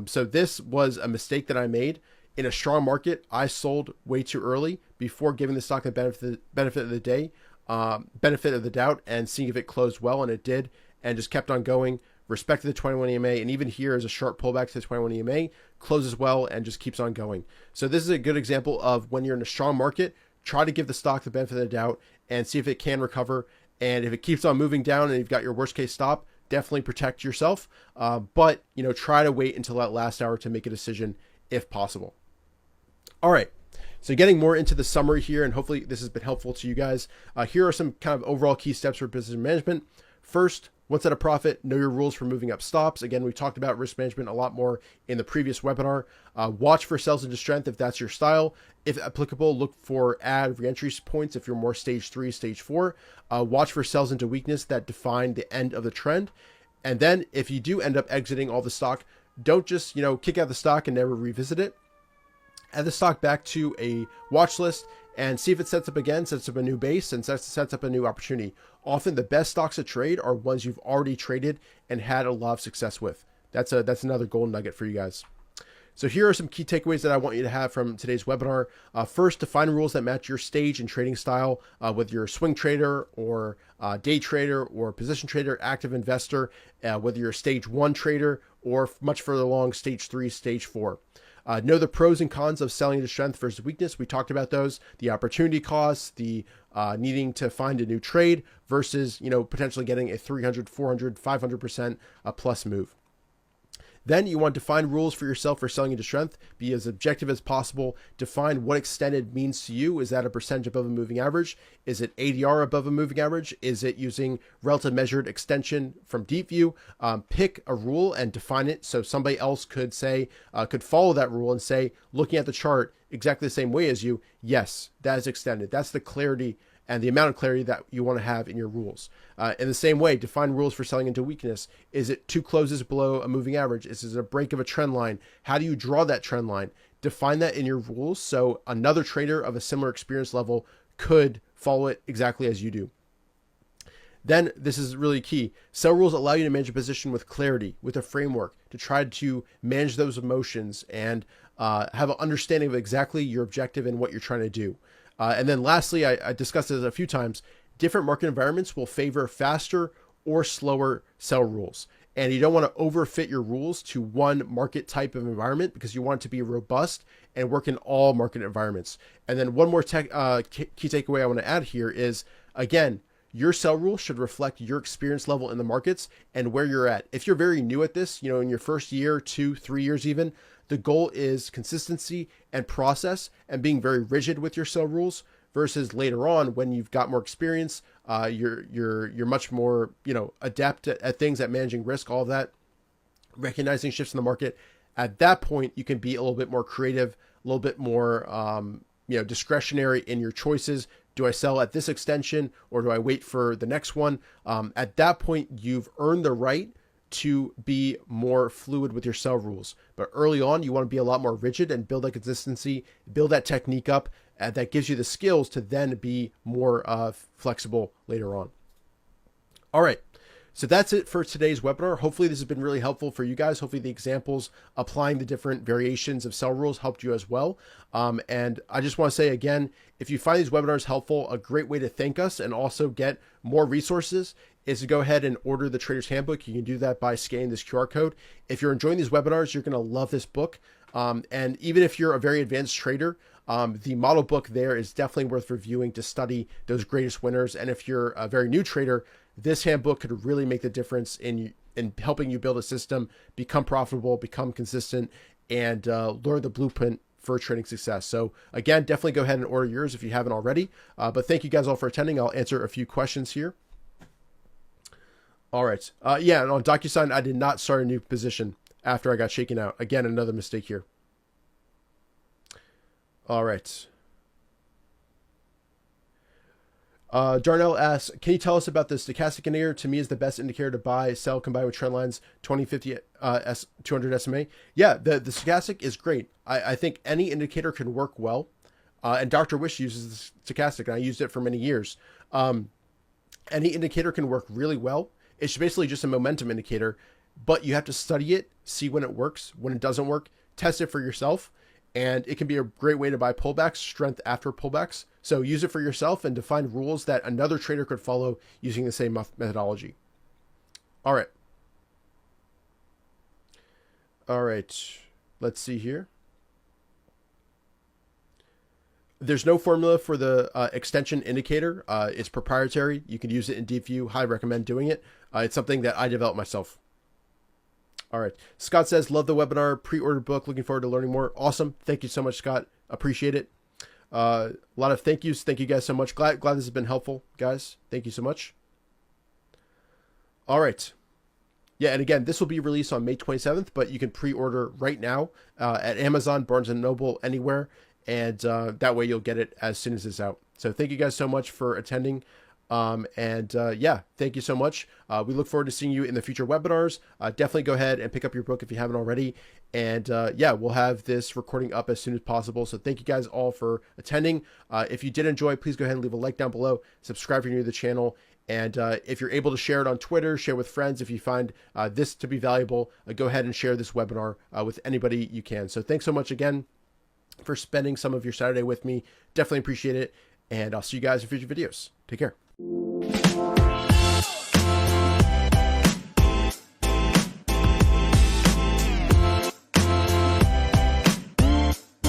S1: So this was a mistake that I made. In a strong market, I sold way too early before giving the stock the benefit of the day, benefit of the doubt, and seeing if it closed well, and it did, and just kept on going. Respected the 21 EMA, and even here is a sharp pullback to the 21 EMA, closes well and just keeps on going. So this is a good example of when you're in a strong market, try to give the stock the benefit of the doubt and see if it can recover. And if it keeps on moving down and you've got your worst case stop, definitely protect yourself. But try to wait until that last hour to make a decision if possible. All right. So getting more into the summary here, and hopefully this has been helpful to you guys. Here are some kind of overall key steps for business management. First, once at a profit, know your rules for moving up stops. Again, we talked about risk management a lot more in the previous webinar. Watch for sells into strength if that's your style. If applicable, look for add reentry points if you're more stage 3, stage 4. Watch for sells into weakness that define the end of the trend. And then if you do end up exiting all the stock, don't just kick out the stock and never revisit it. add the stock back to a watch list and see if it sets up again, sets up a new base, and sets up a new opportunity. Often the best stocks to trade are ones you've already traded and had a lot of success with. That's another golden nugget for you guys. So here are some key takeaways that I want you to have from today's webinar. First, define rules that match your stage and trading style, whether you're a swing trader or day trader or position trader, active investor, whether you're a stage 1 trader or much further along, stage 3, stage 4. Know the pros and cons of selling into strength versus weakness. We talked about those, the opportunity costs, the needing to find a new trade versus, potentially getting a 300, 400, 500% plus move. Then you want to define rules for yourself for selling into strength. Be as objective as possible. Define what extended means to you. Is that a percentage above a moving average? Is it ADR above a moving average? Is it using relative measured extension from deep view? Pick a rule and define it so somebody else could say, could follow that rule and say, looking at the chart exactly the same way as you, yes, that is extended. That's the clarity and the amount of clarity that you want to have in your rules. In the same way, define rules for selling into weakness. Is it 2 closes below a moving average? Is it a break of a trend line? How do you draw that trend line? Define that in your rules so another trader of a similar experience level could follow it exactly as you do. Then, this is really key. Sell rules allow you to manage a position with clarity, with a framework, to try to manage those emotions and have an understanding of exactly your objective and what you're trying to do. And then lastly, I discussed this a few times, different market environments will favor faster or slower sell rules. And you don't want to overfit your rules to one market type of environment because you want it to be robust and work in all market environments. And then one more key takeaway I want to add here is, again, your sell rule should reflect your experience level in the markets and where you're at. If you're very new at this, in your first year, 2, 3 years even, the goal is consistency and process and being very rigid with your sell rules versus later on when you've got more experience, you're much more, adept at things, at managing risk, all of that, recognizing shifts in the market. At that point, you can be a little bit more creative, a little bit more, discretionary in your choices. Do I sell at this extension or do I wait for the next one? At that point, you've earned the right to be more fluid with your sell rules. But early on, you want to be a lot more rigid and build that consistency, build that technique up, and that gives you the skills to then be more flexible later on. All right. So that's it for today's webinar. Hopefully this has been really helpful for you guys. Hopefully the examples applying the different variations of sell rules helped you as well. And I just want to say again, if you find these webinars helpful, a great way to thank us and also get more resources is to go ahead and order the Trader's Handbook. You can do that by scanning this QR code. If you're enjoying these webinars, you're going to love this book. And even if you're a very advanced trader, the model book there is definitely worth reviewing to study those greatest winners. And if you're a very new trader, this handbook could really make the difference in helping you build a system, become profitable, become consistent, and learn the blueprint for trading success. So again, definitely go ahead and order yours if you haven't already. But thank you guys all for attending. I'll answer a few questions here. All right. Yeah, and on DocuSign, I did not start a new position after I got shaken out. Again, another mistake here. All right. Darnell asks, can you tell us about the stochastic indicator? To me is the best indicator to buy, sell, combined with trend lines, 2050 200 SMA. Yeah, the stochastic is great. I think any indicator can work well. And Dr. Wish uses the stochastic, and I used it for many years. Any indicator can work really well. It's basically just a momentum indicator, but you have to study it, see when it works, when it doesn't work, test it for yourself. And it can be a great way to buy pullbacks, strength after pullbacks. So use it for yourself and define rules that another trader could follow using the same methodology. All right. All right. Let's see here. There's no formula for the extension indicator. It's proprietary. You can use it in deep view. Highly recommend doing it. It's something that I developed myself. All right. Scott says, love the webinar, pre-ordered book. Looking forward to learning more. Awesome. Thank you so much, Scott. Appreciate it. A lot of thank yous. Thank you guys so much. Glad this has been helpful, guys. Thank you so much. All right. Yeah, and again, this will be released on May 27th, but you can pre-order right now at Amazon, Barnes & Noble, anywhere. And that way you'll get it as soon as it's out. So thank you guys so much for attending. Yeah, thank you so much. We look forward to seeing you in the future webinars. Definitely go ahead and pick up your book if you haven't already. And yeah, we'll have this recording up as soon as possible. So thank you guys all for attending. If you did enjoy, please go ahead and leave a like down below. Subscribe if you're new to the channel. And if you're able to share it on Twitter, share with friends. If you find this to be valuable, go ahead and share this webinar with anybody you can. So thanks so much again for spending some of your Saturday with me. Definitely appreciate it. And I'll see you guys in future videos. Take care.